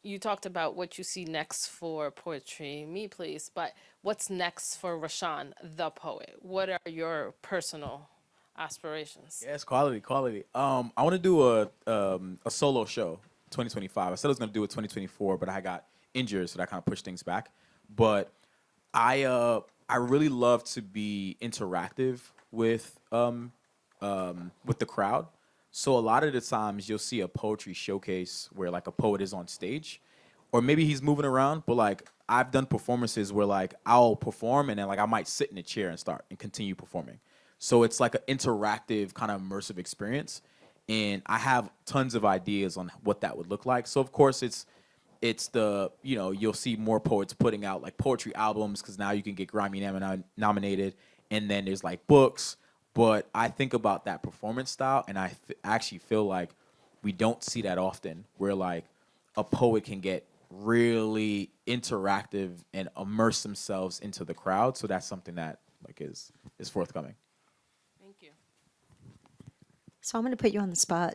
you talked about what you see next for poetry, me please, but what's next for Rashan, the poet? What are your personal aspirations? Yes, quality. I want to do a solo show, 2025. I said I was going to do it 2024, but I got injured, so that kind of pushed things back. But I really love to be interactive with the crowd. So a lot of the times you'll see a poetry showcase where like a poet is on stage, or maybe he's moving around. But like I've done performances where like I'll perform and then like I might sit in a chair and start and continue performing. So it's like an interactive kind of immersive experience. And I have tons of ideas on what that would look like. So of course it's you'll see more poets putting out like poetry albums because now you can get Grammy nominated. And then there's like books. But I think about that performance style, and I actually feel like we don't see that often, where like a poet can get really interactive and immerse themselves into the crowd. So that's something that like is forthcoming. Thank you. So I'm going to put you on the spot.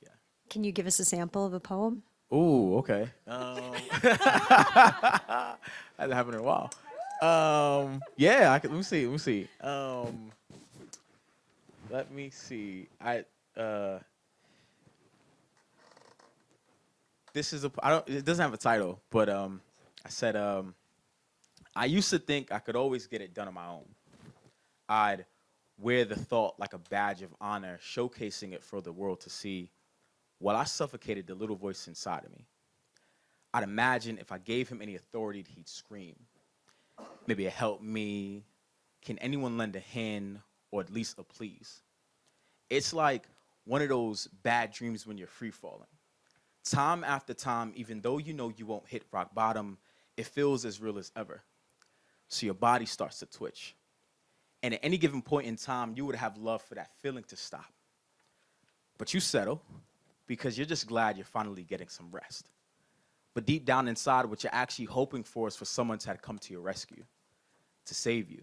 Yeah. Can you give us a sample of a poem? Ooh, okay. Hasn't happened in a while. Yeah, I could. Let me see. Let me see. this is it doesn't have a title, but I said I used to think I could always get it done on my own. I'd wear the thought like a badge of honor, showcasing it for the world to see, while I suffocated the little voice inside of me. I'd imagine if I gave him any authority, he'd scream. Maybe a help me. Can anyone lend a hand or at least a please? It's like one of those bad dreams when you're free falling. Time after time, even though you know you won't hit rock bottom, it feels as real as ever. So your body starts to twitch. And at any given point in time, you would have love for that feeling to stop. But you settle because you're just glad you're finally getting some rest. But deep down inside, what you're actually hoping for is for someone to come to your rescue, to save you,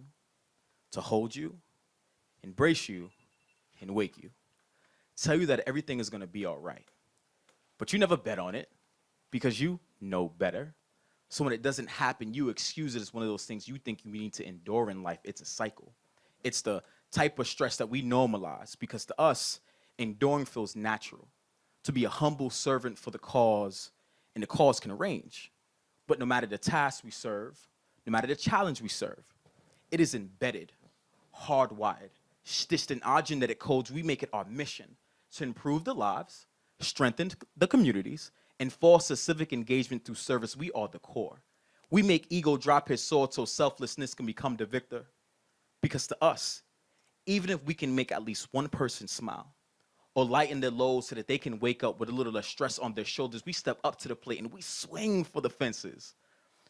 to hold you, embrace you, and wake you. Tell you that everything is going to be all right. But you never bet on it because you know better. So when it doesn't happen, you excuse it as one of those things you think you need to endure in life. It's a cycle. It's the type of stress that we normalize because to us, enduring feels natural. To be a humble servant for the cause, and the cause can range. But no matter the task we serve, no matter the challenge we serve, it is embedded, hardwired, stitched in our genetic codes. We make it our mission to improve the lives, strengthen the communities, and foster civic engagement through service. We are the core. We make ego drop his sword so selflessness can become the victor. Because to us, even if we can make at least one person smile or lighten their load so that they can wake up with a little less stress on their shoulders, we step up to the plate and we swing for the fences.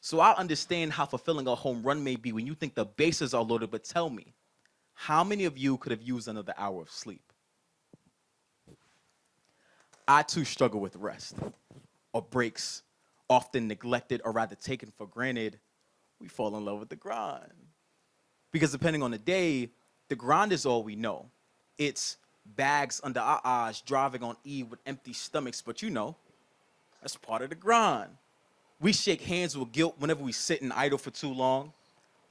So I understand how fulfilling a home run may be when you think the bases are loaded, but tell me, how many of you could have used another hour of sleep? I too struggle with rest or breaks, often neglected or rather taken for granted. We fall in love with the grind. Because depending on the day, the grind is all we know. It's bags under our eyes, driving on E with empty stomachs, but you know, that's part of the grind. We shake hands with guilt whenever we sit and idle for too long.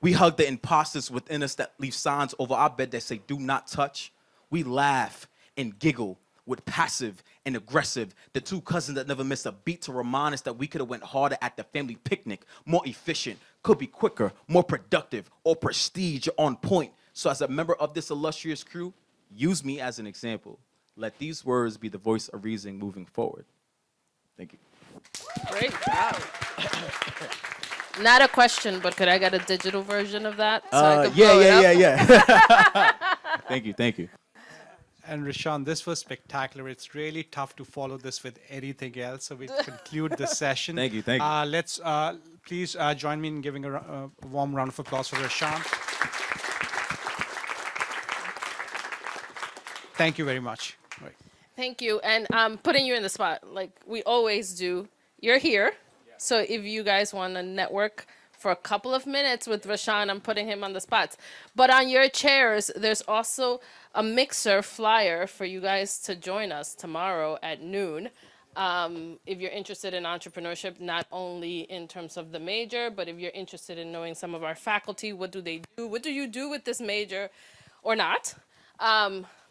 We hug the imposters within us that leave signs over our bed that say, do not touch. We laugh and giggle with passive and aggressive, the two cousins that never miss a beat to remind us that we could have went harder at the family picnic, more efficient, could be quicker, more productive, or prestige on point. So as a member of this illustrious crew, use me as an example. Let these words be the voice of reason moving forward. Thank you. Great job. Not a question, but could I get a digital version of that? So I could blow it up? Thank you. And Rashan, this was spectacular. It's really tough to follow this with anything else. So we conclude the session. Thank you. Let's please join me in giving a warm round of applause for Rashan. Thank you very much. Right. Thank you. And putting you in the spot, like we always do. You're here. So if you guys want to network for a couple of minutes with Rashan, I'm putting him on the spots. But on your chairs, there's also a mixer flyer for you guys to join us tomorrow at noon. If you're interested in entrepreneurship, not only in terms of the major, but if you're interested in knowing some of our faculty, what do they do? What do you do with this major or not?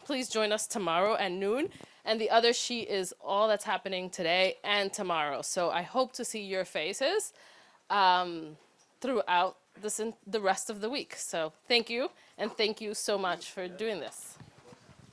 Please join us tomorrow at noon. And the other sheet is all that's happening today and tomorrow. So I hope to see your faces throughout the rest of the week. So thank you, and thank you so much for doing this.